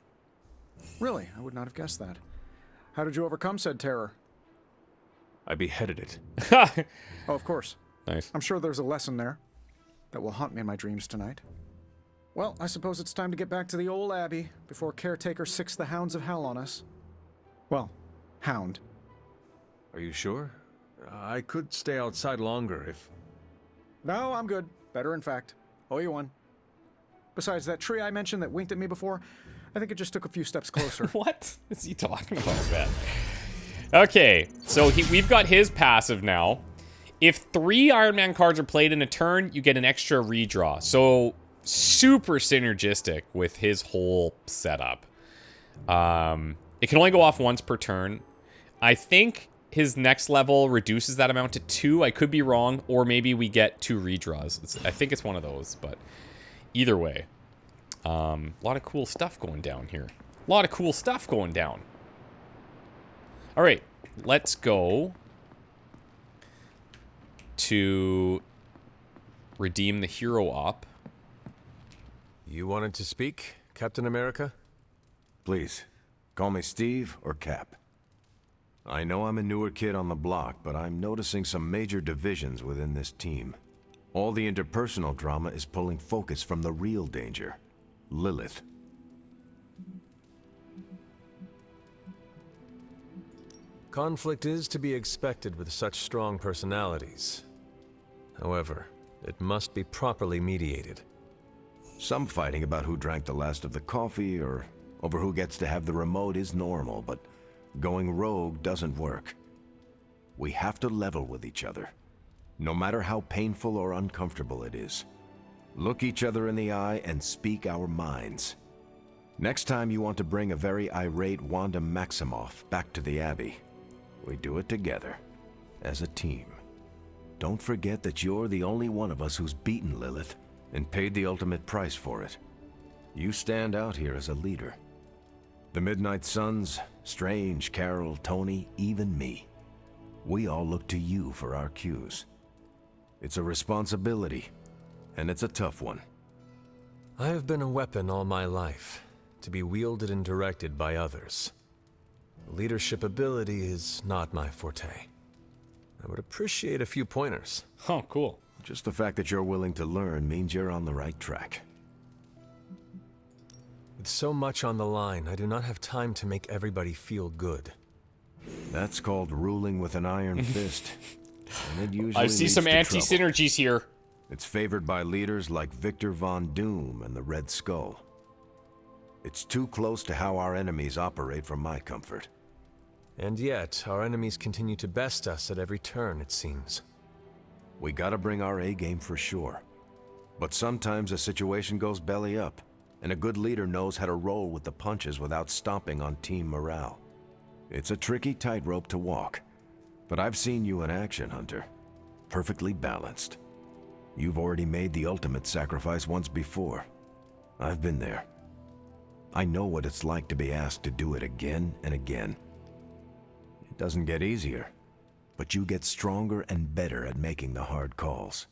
Really? I would not have guessed that. How did you overcome said terror? I beheaded it. Oh, of course. Nice. I'm sure there's a lesson there that will haunt me in my dreams tonight. Well, I suppose it's time to get back to the old Abbey before Caretaker sicks the hounds of hell on us. Well, hound. Are you sure? I could stay outside longer if... No, I'm good. Better, in fact. Owe you one. Besides, that tree I mentioned that winked at me before, I think it just took a few steps closer. What is he talking about, man? Okay, so we've got his passive now. If 3 Iron Man cards are played in a turn, you get an extra redraw. So super synergistic with his whole setup. It can only go off once per turn. I think his next level reduces that amount to 2. I could be wrong, or maybe we get 2 redraws. I think it's one of those, but either way. A lot of cool stuff going down here. A lot of cool stuff going down. All right, let's go to redeem the hero op. You wanted to speak, Captain America? Please, call me Steve or Cap. I know I'm a newer kid on the block, but I'm noticing some major divisions within this team. All the interpersonal drama is pulling focus from the real danger, Lilith. Conflict is to be expected with such strong personalities. However, it must be properly mediated. Some fighting about who drank the last of the coffee or over who gets to have the remote is normal, but going rogue doesn't work. We have to level with each other, no matter how painful or uncomfortable it is. Look each other in the eye and speak our minds. Next time you want to bring a very irate Wanda Maximoff back to the Abbey, we do it together, as a team. Don't forget that you're the only one of us who's beaten Lilith and paid the ultimate price for it. You stand out here as a leader. The Midnight Suns, Strange, Carol, Tony, even me. We all look to you for our cues. It's a responsibility, and it's a tough one. I have been a weapon all my life, to be wielded and directed by others. Leadership ability is not my forte. I would appreciate a few pointers. Oh, cool. Just the fact that you're willing to learn means you're on the right track. With so much on the line, I do not have time to make everybody feel good. That's called ruling with an iron fist. And it usually I see leads some to trouble. anti-synergies here. It's favored by leaders like Victor Von Doom and the Red Skull. It's too close to how our enemies operate for my comfort. And yet, our enemies continue to best us at every turn, it seems. We gotta bring our A-game for sure. But sometimes a situation goes belly up, and a good leader knows how to roll with the punches without stomping on team morale. It's a tricky tightrope to walk, but I've seen you in action, Hunter. Perfectly balanced. You've already made the ultimate sacrifice once before. I've been there. I know what it's like to be asked to do it again and again. It doesn't get easier, but you get stronger and better at making the hard calls.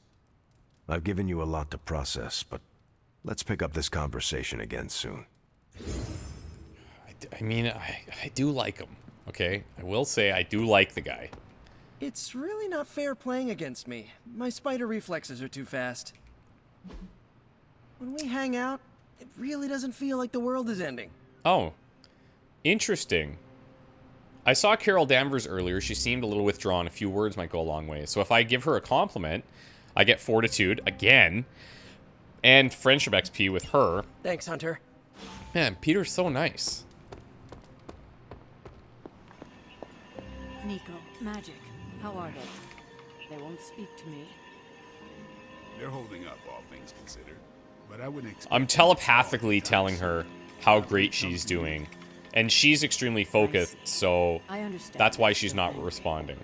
I've given you a lot to process, but let's pick up this conversation again soon. I mean, I do like him, okay? I will say I do like the guy. It's really not fair playing against me. My spider reflexes are too fast. When we hang out, it really doesn't feel like the world is ending. Oh, interesting. I saw Carol Danvers earlier. She seemed a little withdrawn. A few words might go a long way. So if I give her a compliment, I get Fortitude again. And Friendship XP with her. Thanks, Hunter. Man, Peter's so nice. Nico, Magic, how are they? They won't speak to me. They're holding up, all things considered. But I wouldn't expect... I'm telepathically telling her how great she's doing. And she's extremely focused, so that's why she's not responding.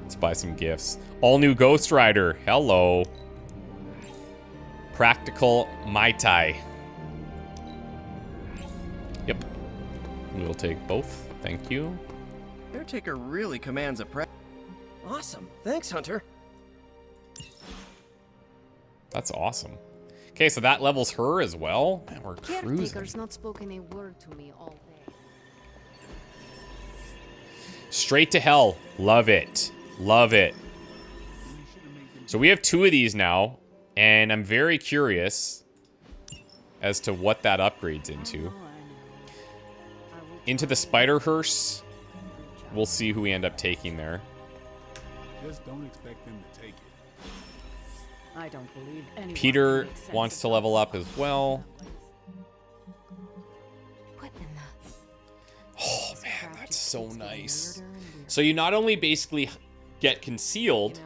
Let's buy some gifts. All new Ghost Rider. Hello. Practical Mai Tai. Yep. We'll take both. Thank you. Caretaker really commands a pre... Awesome. Thanks, Hunter. That's awesome. Okay, so that levels her as well. Man, we're cruising. Caretaker's not spoken a word to me all day. Straight to hell. Love it. Love it. So we have 2 of these now, and I'm very curious as to what that upgrades into. Into the Spider Hearse. We'll see who we end up taking there. Just don't expect them to take it. I don't believe anyone Peter makes sense wants to of level up as well. What in the... Oh man, that's so nice. So you not only basically get concealed,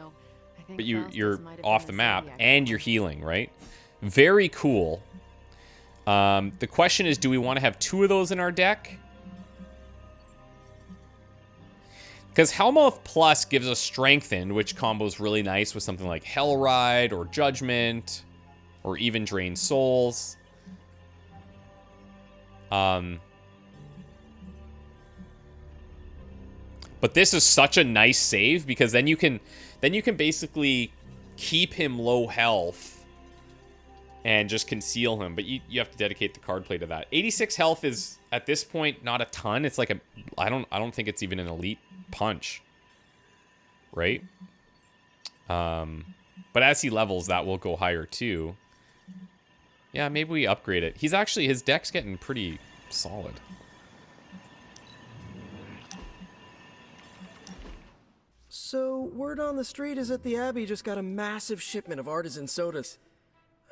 but you're off the map and you're healing, right? Very cool. The question is, do we want to have 2 of those in our deck? Because Hellmouth Plus gives us Strengthened, which combos really nice with something like Hellride or Judgment or even Drain Souls. But this is such a nice save because then you can basically keep him low health and just conceal him. But you have to dedicate the card play to that. 86 health is at this point not a ton. It's like I don't think it's even an elite punch, right? But as he levels, that will go higher too. Yeah, maybe we upgrade it. His deck's getting pretty solid. So, word on the street is that the Abbey just got a massive shipment of artisan sodas.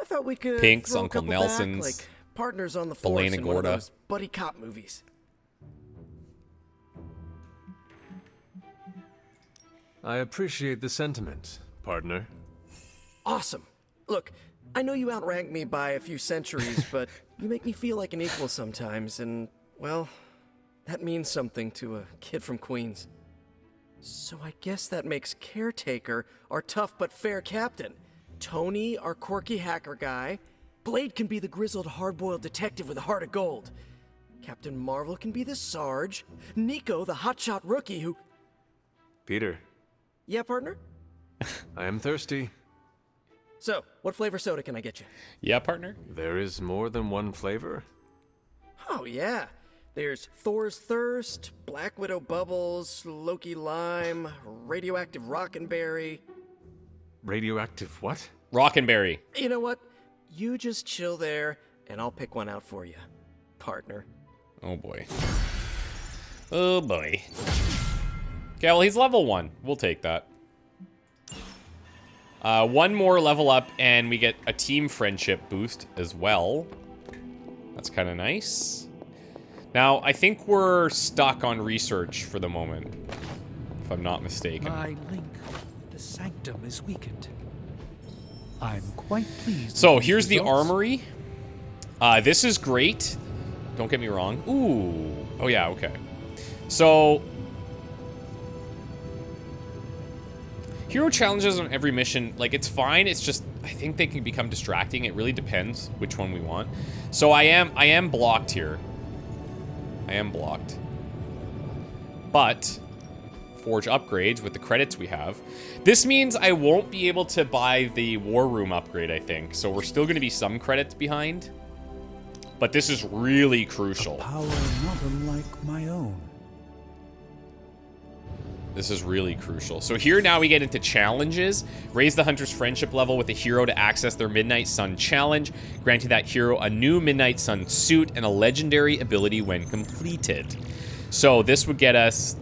I thought we could Pink's, throw a Uncle couple Nelson's, back, like partners on the force Elena in one of Gorda. those buddy cop movies. I appreciate the sentiment, partner. Awesome. Look, I know you outrank me by a few centuries, but you make me feel like an equal sometimes, and, well, that means something to a kid from Queens. So I guess that makes Caretaker our tough but fair captain. Tony, our quirky hacker guy. Blade can be the grizzled, hard-boiled detective with a heart of gold. Captain Marvel can be the Sarge. Nico, the hotshot rookie who... Peter, Yeah, partner? I am thirsty. So, what flavor soda can I get you? Yeah, partner? There is more than one flavor? Oh, yeah. There's Thor's Thirst, Black Widow Bubbles, Loki Lime, Radioactive Rockenberry. Radioactive what? Rockenberry. You know what? You just chill there, and I'll pick one out for you, partner. Oh boy. Oh boy. Okay, well, he's level 1. We'll take that. One more level up, and we get a team friendship boost as well. That's kind of nice. Now, I think we're stuck on research for the moment, if I'm not mistaken. My link with the sanctum is weakened. I'm quite pleased. So, here's the armory. This is great. Don't get me wrong. Ooh. Oh, yeah, okay. So, hero challenges on every mission, like, it's fine. It's just, I think they can become distracting. It really depends which one we want. So, I am blocked here. I am blocked. But forge upgrades with the credits we have. This means I won't be able to buy the War Room upgrade, I think. So we're still going to be some credits behind. But this is really crucial. A power not unlike my own. This is really crucial. So here now we get into challenges. Raise the hunter's friendship level with a hero to access their Midnight Sun challenge, granting that hero a new Midnight Sun suit and a legendary ability when completed. So this would get us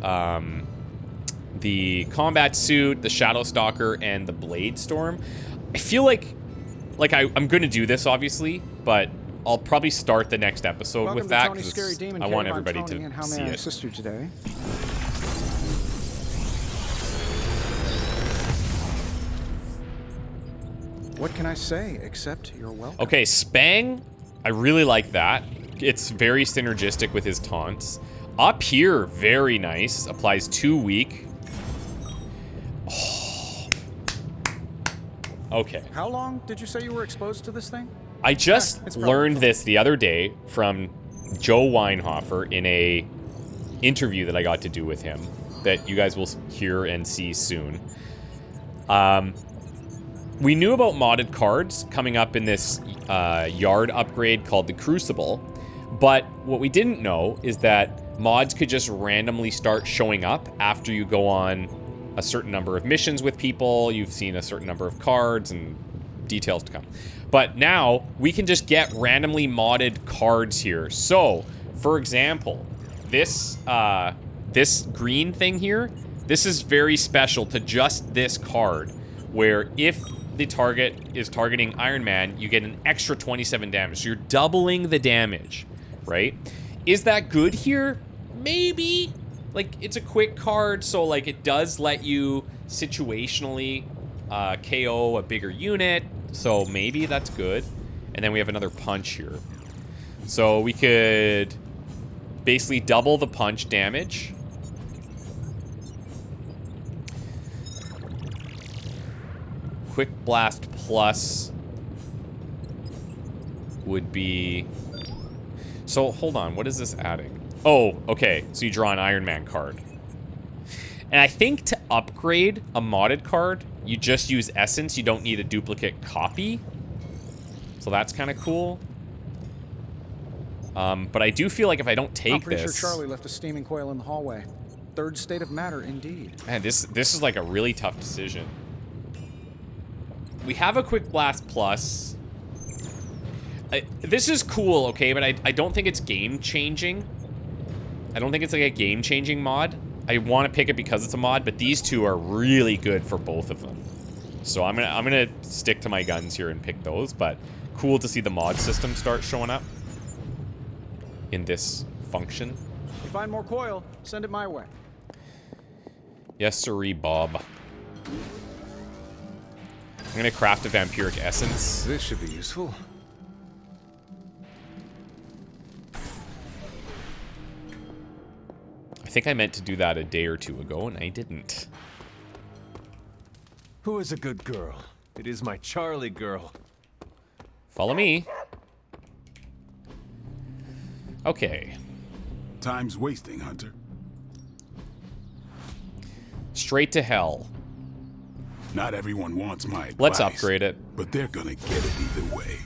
the combat suit, the Shadow Stalker, and the Blade Storm. I feel like I'm going to do this, obviously, but I'll probably start the next episode with that because I want everybody to see it. Assist you today? What can I say except you're welcome? Okay, Spang, I really like that. It's very synergistic with his taunts. Up here, very nice. Applies 2 weak. Oh. Okay. How long did you say you were exposed to this thing? I just learned this the other day from Joe Weinhofer in a interview that I got to do with him that you guys will hear and see soon. We knew about modded cards coming up in this yard upgrade called the Crucible, but what we didn't know is that mods could just randomly start showing up after you go on a certain number of missions with people, you've seen a certain number of cards, and details to come. But now, we can just get randomly modded cards here. So, for example, this green thing here, this is very special to just this card, where if the target is targeting Iron Man, you get an extra 27 damage. So you're doubling the damage, right? Is that good here? Maybe. Like, it's a quick card, so, like, it does let you situationally KO a bigger unit, so maybe that's good. And then we have another punch here. So we could basically double the punch damage. Quick Blast Plus would be... So, hold on. What is this adding? Oh, okay. So you draw an Iron Man card. And I think to upgrade a modded card, you just use Essence. You don't need a duplicate copy. So that's kind of cool. But I do feel like if I don't take this... I'm pretty sure Charlie left a steaming coil in the hallway. Third state of matter, indeed. Man, this is like a really tough decision. We have a Quick Blast Plus. This is cool, okay, but I don't think it's game-changing. I don't think it's like a game-changing mod. I want to pick it because it's a mod, but these two are really good for both of them. So I'm gonna stick to my guns here and pick those, but cool to see the mod system start showing up in this function. If you find more coil, send it my way. Yes, sirree, Bob. I'm gonna craft a vampiric essence. This should be useful. I think I meant to do that a day or two ago, and I didn't. Who is a good girl? It is my Charlie girl. Follow me. Okay. Time's wasting, Hunter. Straight to hell. Not everyone wants my advice. Let's upgrade it. But they're gonna get it either way.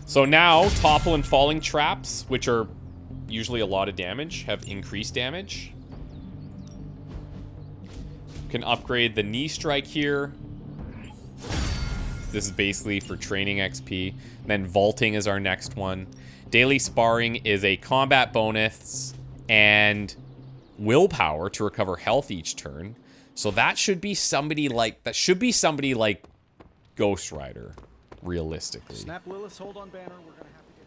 So now, topple and falling traps, which are usually a lot of damage, have increased damage. Can upgrade the knee strike here. This is basically for training XP. Then vaulting is our next one. Daily sparring is a combat bonus and willpower to recover health each turn. So that should be somebody like Ghost Rider, realistically. Snap Lilith's hold on banner. We're gonna have to get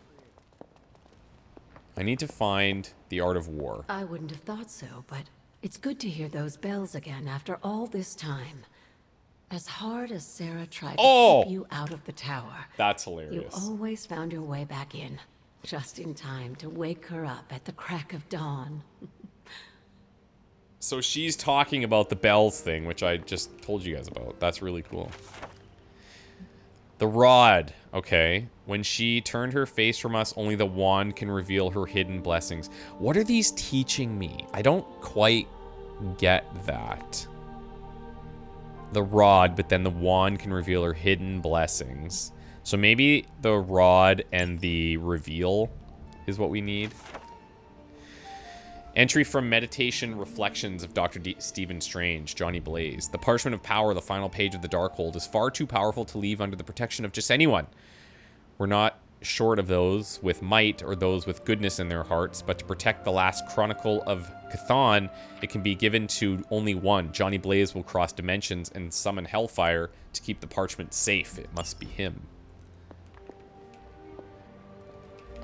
creative. I need to find the Art of War. I wouldn't have thought so, but it's good to hear those bells again after all this time. As hard as Sarah tried to keep you out of the tower, that's you hilarious. always found your way back in, just in time to wake her up at the crack of dawn. So she's talking about the bells thing, which I just told you guys about. That's really cool. The rod. Okay. When she turned her face from us, only the wand can reveal her hidden blessings. What are these teaching me? I don't quite get that. The rod, but then the wand can reveal her hidden blessings. So maybe the rod and the reveal is what we need. Entry from Meditation Reflections of Dr. Stephen Strange, Johnny Blaze. The Parchment of Power, the final page of the Darkhold, is far too powerful to leave under the protection of just anyone. We're not short of those with might or those with goodness in their hearts, but to protect the last chronicle of Chthon, it can be given to only one. Johnny Blaze will cross dimensions and summon Hellfire to keep the parchment safe. It must be him.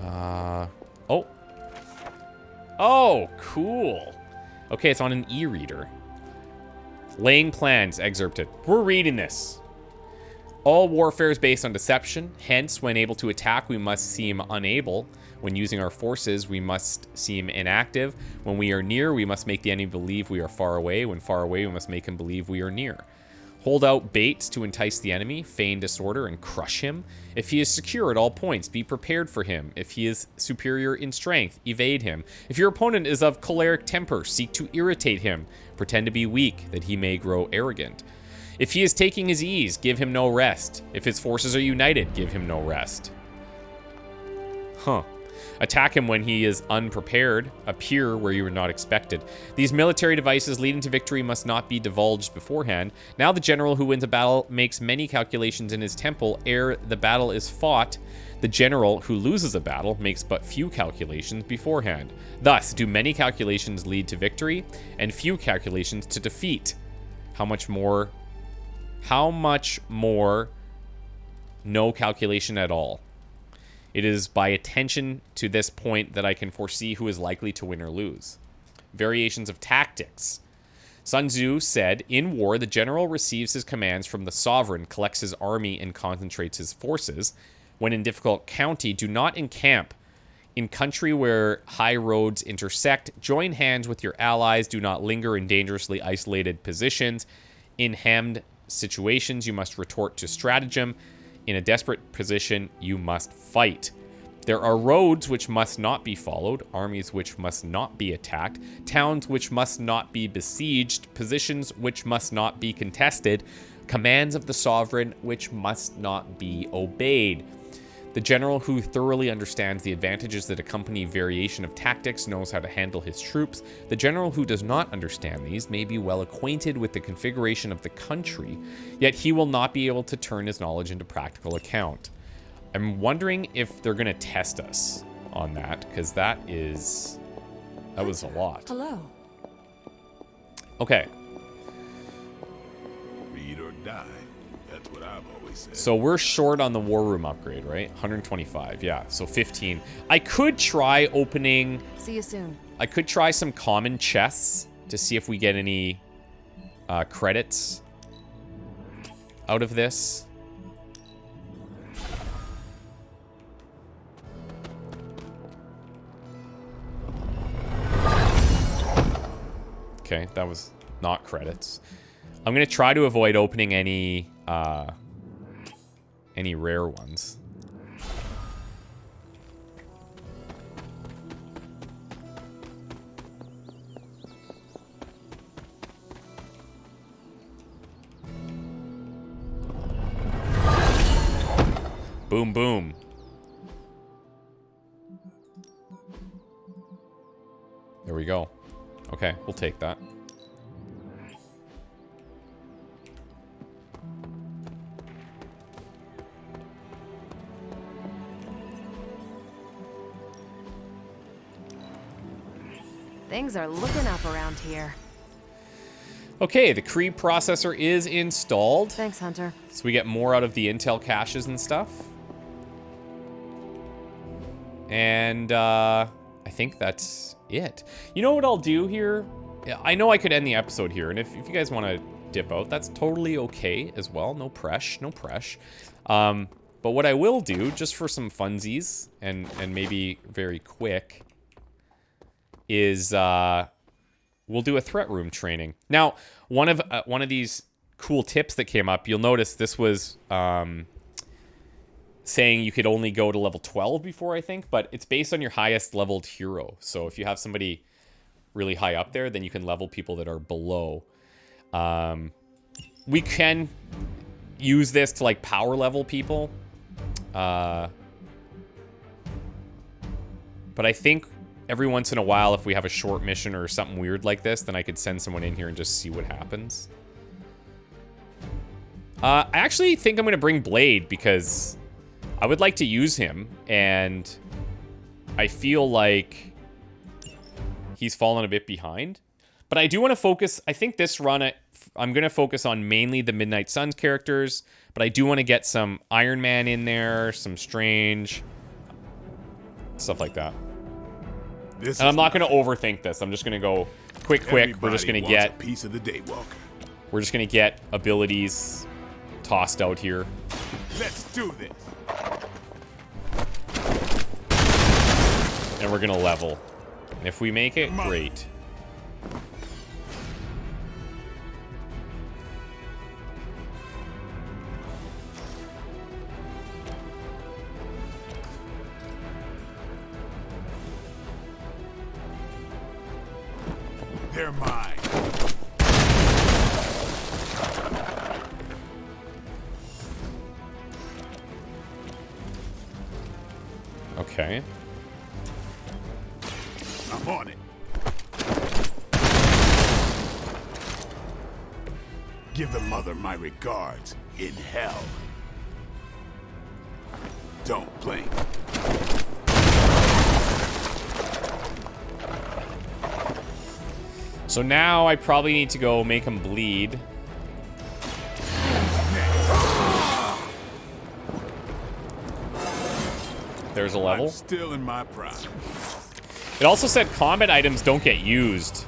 Oh. Oh, cool. Okay, it's on an e-reader. Laying plans, excerpted. We're reading this. All warfare is based on deception. Hence, when able to attack, we must seem unable. When using our forces, we must seem inactive. When we are near, we must make the enemy believe we are far away. When far away, we must make him believe we are near. Hold out baits to entice the enemy, feign disorder, and crush him. If he is secure at all points, be prepared for him. If he is superior in strength, evade him. If your opponent is of choleric temper, seek to irritate him. Pretend to be weak, that he may grow arrogant. If he is taking his ease, give him no rest. If his forces are united, give him no rest. Huh. Attack him when he is unprepared. Appear where you are not expected. These military devices leading to victory must not be divulged beforehand. Now the general who wins a battle makes many calculations in his temple ere the battle is fought. The general who loses a battle makes but few calculations beforehand. Thus, do many calculations lead to victory, and few calculations to defeat. How much more, no calculation at all. It is by attention to this point that I can foresee who is likely to win or lose. Variations of tactics. Sun Tzu said, in war, the general receives his commands from the sovereign, collects his army, and concentrates his forces. When in difficult county, do not encamp. In country where high roads intersect, join hands with your allies. Do not linger in dangerously isolated positions. In hemmed situations, you must retort to stratagem. In a desperate position, you must fight. There are roads which must not be followed, armies which must not be attacked, towns which must not be besieged, positions which must not be contested, commands of the sovereign which must not be obeyed. The general who thoroughly understands the advantages that accompany variation of tactics knows how to handle his troops. The general who does not understand these may be well acquainted with the configuration of the country, yet he will not be able to turn his knowledge into practical account. I'm wondering if they're going to test us on that, because that was a lot. Hello. Okay. Read or die. That's what I've always said. So we're short on the war room upgrade, right? 125, yeah. So 15. I could try opening... See you soon. I could try some common chests to see if we get any credits out of this. Okay, that was not credits. I'm gonna try to avoid opening any rare ones. Boom, boom. There we go. Okay, we'll take that. Things are looking up around here. Okay, the Cree processor is installed. Thanks, Hunter. So we get more out of the Intel caches and stuff. And I think that's it. You know what I'll do here? I know I could end the episode here, and if you guys want to dip out, that's totally okay as well. No press, no press. But what I will do, just for some funsies, and maybe very quick, is we'll do a threat room training. Now, one of these cool tips that came up, you'll notice this was saying you could only go to level 12 before, I think, but it's based on your highest leveled hero. So if you have somebody really high up there, then you can level people that are below. We can use this to like power level people. But I think every once in a while, if we have a short mission or something weird like this, then I could send someone in here and just see what happens. I actually think I'm going to bring Blade because I would like to use him, and I feel like he's fallen a bit behind. But I do want to focus, I think this run, I'm going to focus on mainly the Midnight Suns characters, but I do want to get some Iron Man in there, some Strange, stuff like that. And I'm not going to overthink this. I'm just going to go quick. We're just going to get a piece of the Daywalker. We're just going to get abilities tossed out here. Let's do this. And we're going to level. And if we make it, great. They're mine. Okay. I'm on it. Give the mother my regards in hell. Don't blink. So now I probably need to go make him bleed. There's a level. I'm still in my prime. It also said combat items don't get used.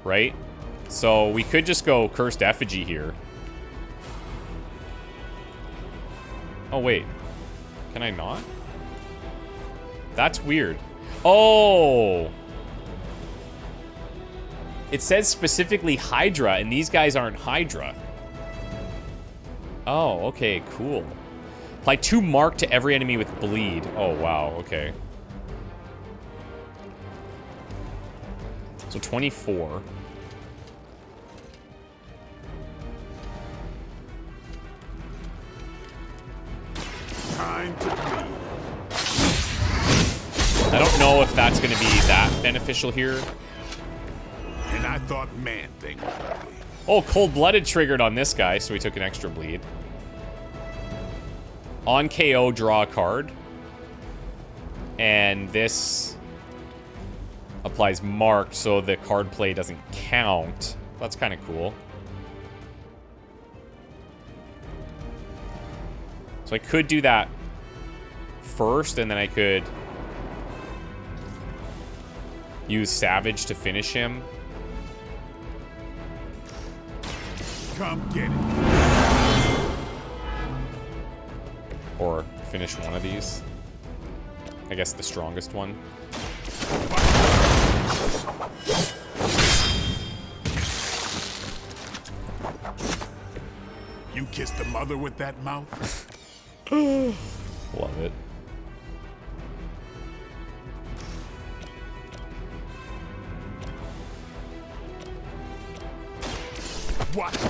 Right? So we could just go Cursed Effigy here. Oh, wait. Can I not? That's weird. Oh! It says specifically Hydra, and these guys aren't Hydra. Oh, okay, cool. Apply 2 mark to every enemy with bleed. Oh, wow, okay. So 24. Time to bleed. I don't know if that's going to be that beneficial here. And I thought Man-Thing was ugly. Oh, Cold-Blooded triggered on this guy, so he took an extra bleed. On KO, draw a card. And this applies marked, so the card play doesn't count. That's kind of cool. So I could do that first, and then I could use Savage to finish him. Come get it. Or finish one of these. I guess the strongest one. You kissed the mother with that mouth? Love it. Watch it.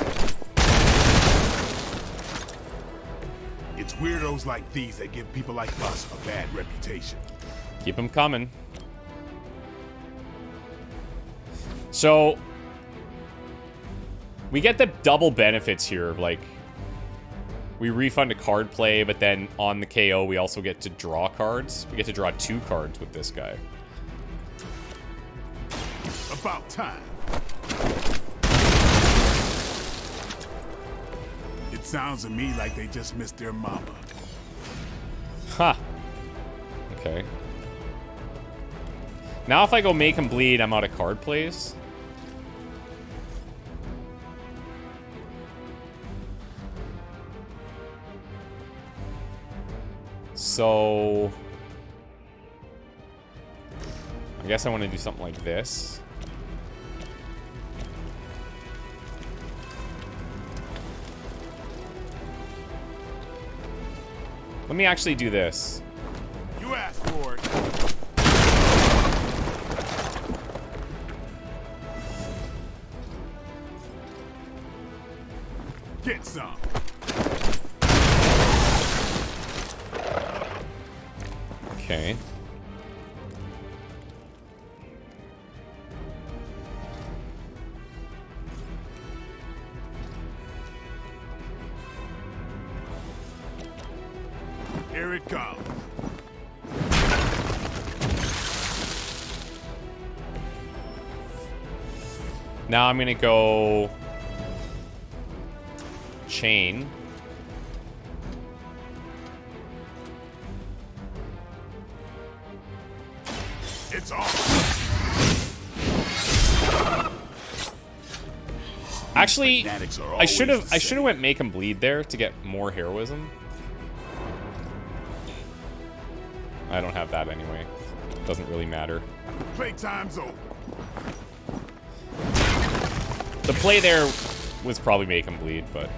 It's weirdos like these that give people like us a bad reputation. Keep them coming. So we get the double benefits here. Like, we refund a card play, but then on the KO, we also get to draw cards. We get to draw 2 cards with this guy. About time. It sounds to me like they just missed their mama. Ha. Okay. Now if I go make him bleed, I'm out of card plays. So I guess I want to do something like this. Let me actually do this. You asked for it. Get some. Okay. Here it comes. Now I'm gonna go chain. It's on. Actually, I should have went make him bleed there to get more heroism. I don't have that anyway. Doesn't really matter. Playtime's over. The play there was probably make him bleed, but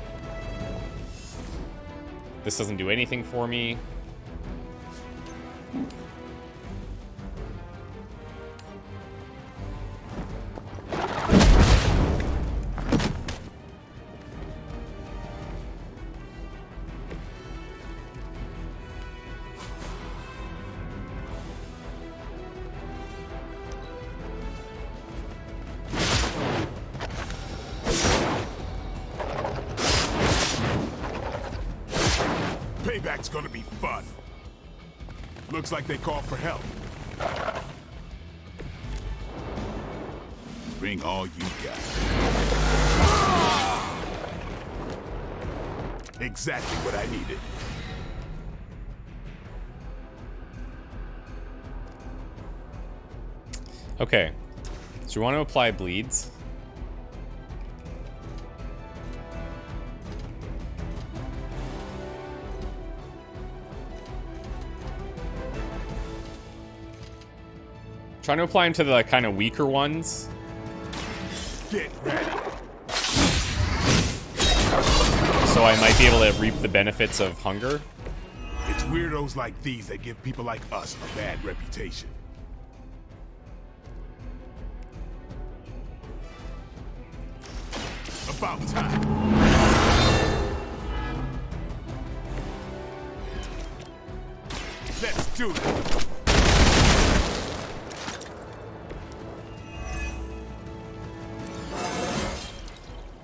this doesn't do anything for me. Payback's gonna be fun. Looks like they call for help. Bring all you got. Exactly what I needed. Okay. So you want to apply bleeds? Trying to apply them to the kind of weaker ones. Get ready. So I might be able to reap the benefits of hunger. It's weirdos like these that give people like us a bad reputation. About time. Let's do it.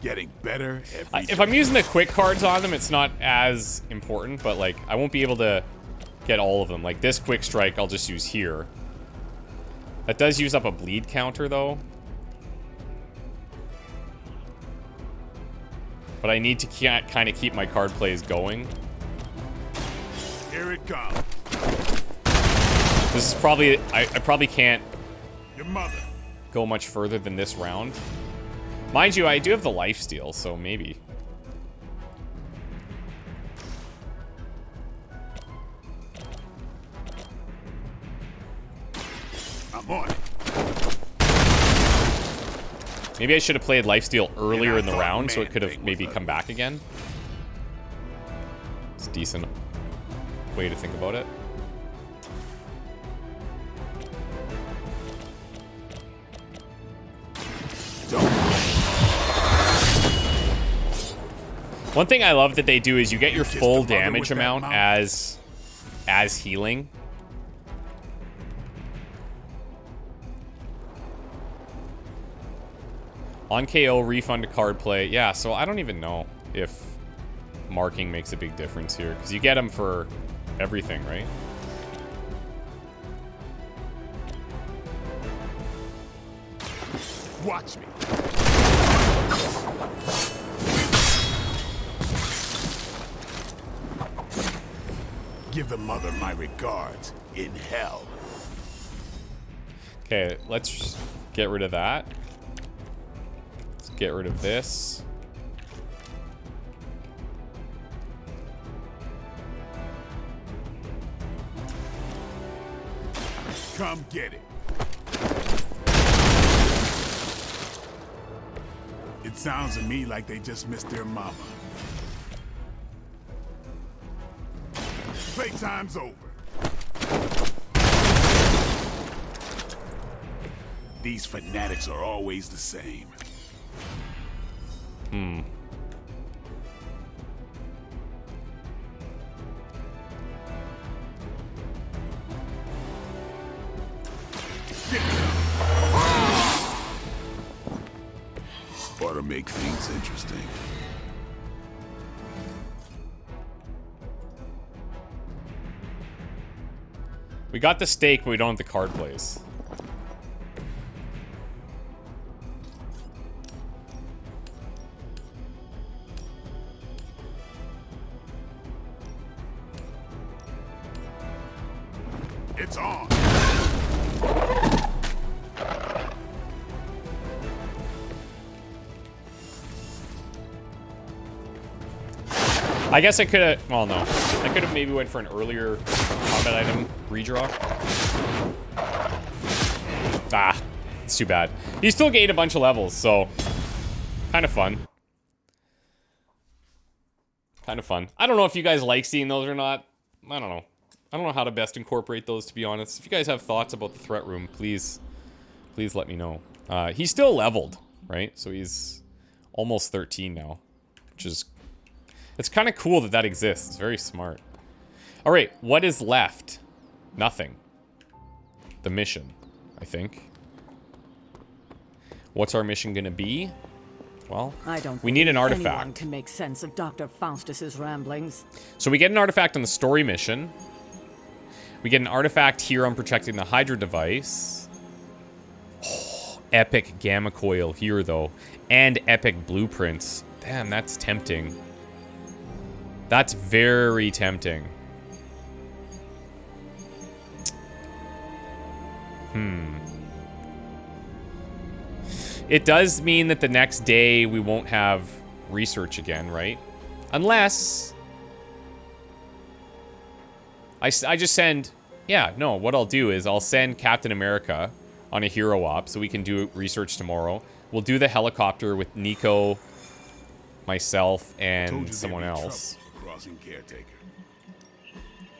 Getting better every If I'm using the quick cards on them, it's not as important, but like I won't be able to get all of them. Like this quick strike I'll just use here. That does use up a bleed counter though. But I need to kind of keep my card plays going. Here it comes. This is probably I probably can't Your mother. go much further than this round. Mind you, I do have the lifesteal, so maybe. I'm on it. Maybe I should have played lifesteal earlier in the round, so it could have maybe come back again. It's a decent way to think about it. One thing I love that they do is you get your full damage amount as healing. On KO, refund a card play. Yeah, so I don't even know if marking makes a big difference here, because you get them for everything, right? Watch me. Give the mother my regards in hell. Okay, let's get rid of that. Let's get rid of this. Come get it. It sounds to me like they just missed their mama. Playtime's over. These fanatics are always the same. Ought to make things interesting. We got the steak, but we don't have the card plays. It's on. I guess I could have, well, no. I could have maybe went for an earlier combat item redraw. Ah, it's too bad. He still gained a bunch of levels, so kind of fun. Kind of fun. I don't know if you guys like seeing those or not. I don't know. I don't know how to best incorporate those, to be honest. If you guys have thoughts about the threat room, please let me know. He's still leveled, right? So he's almost 13 now, which is... It's kind of cool that that exists. It's very smart. All right, what is left? Nothing. The mission, I think. What's our mission gonna be? Well, we need an artifact. Anyone can make sense of Dr. Faustus's ramblings. So we get an artifact on the story mission. We get an artifact here on protecting the Hydra device. Oh, epic gamma coil here, though. And epic blueprints. Damn, that's tempting. That's very tempting. It does mean that the next day we won't have research again, right? Unless... I just send... Yeah, no, what I'll do is I'll send Captain America on a hero op so we can do research tomorrow. We'll do the helicopter with Nico, myself, and someone else.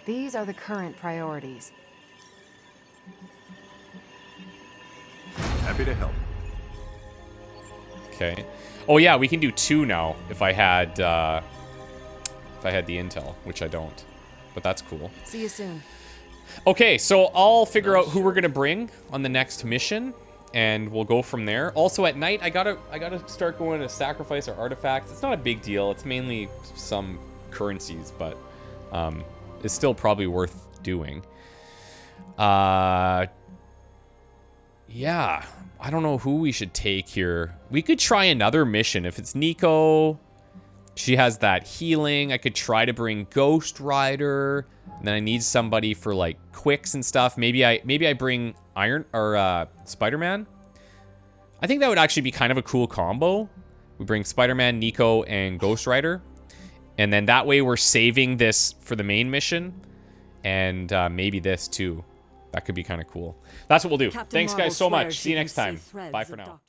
These are the current priorities. Happy to help. Okay. Oh yeah, we can do 2 now if I had the intel, which I don't. But that's cool. See you soon. Okay, so I'll figure out who we're gonna bring on the next mission, and we'll go from there. Also at night, I gotta start going to sacrifice our artifacts. It's not a big deal. It's mainly some currencies, but it's still probably worth doing. Yeah, I don't know who we should take here. We could try another mission. If it's Nico, she has that healing. I could try to bring Ghost Rider. And then I need somebody for like quicks and stuff. Maybe I bring Spider-Man. I think that would actually be kind of a cool combo. We bring Spider-Man, Nico, and Ghost Rider. And then that way we're saving this for the main mission. And maybe this too. That could be kind of cool. That's what we'll do. Thanks guys so much. See you next time. Bye for now.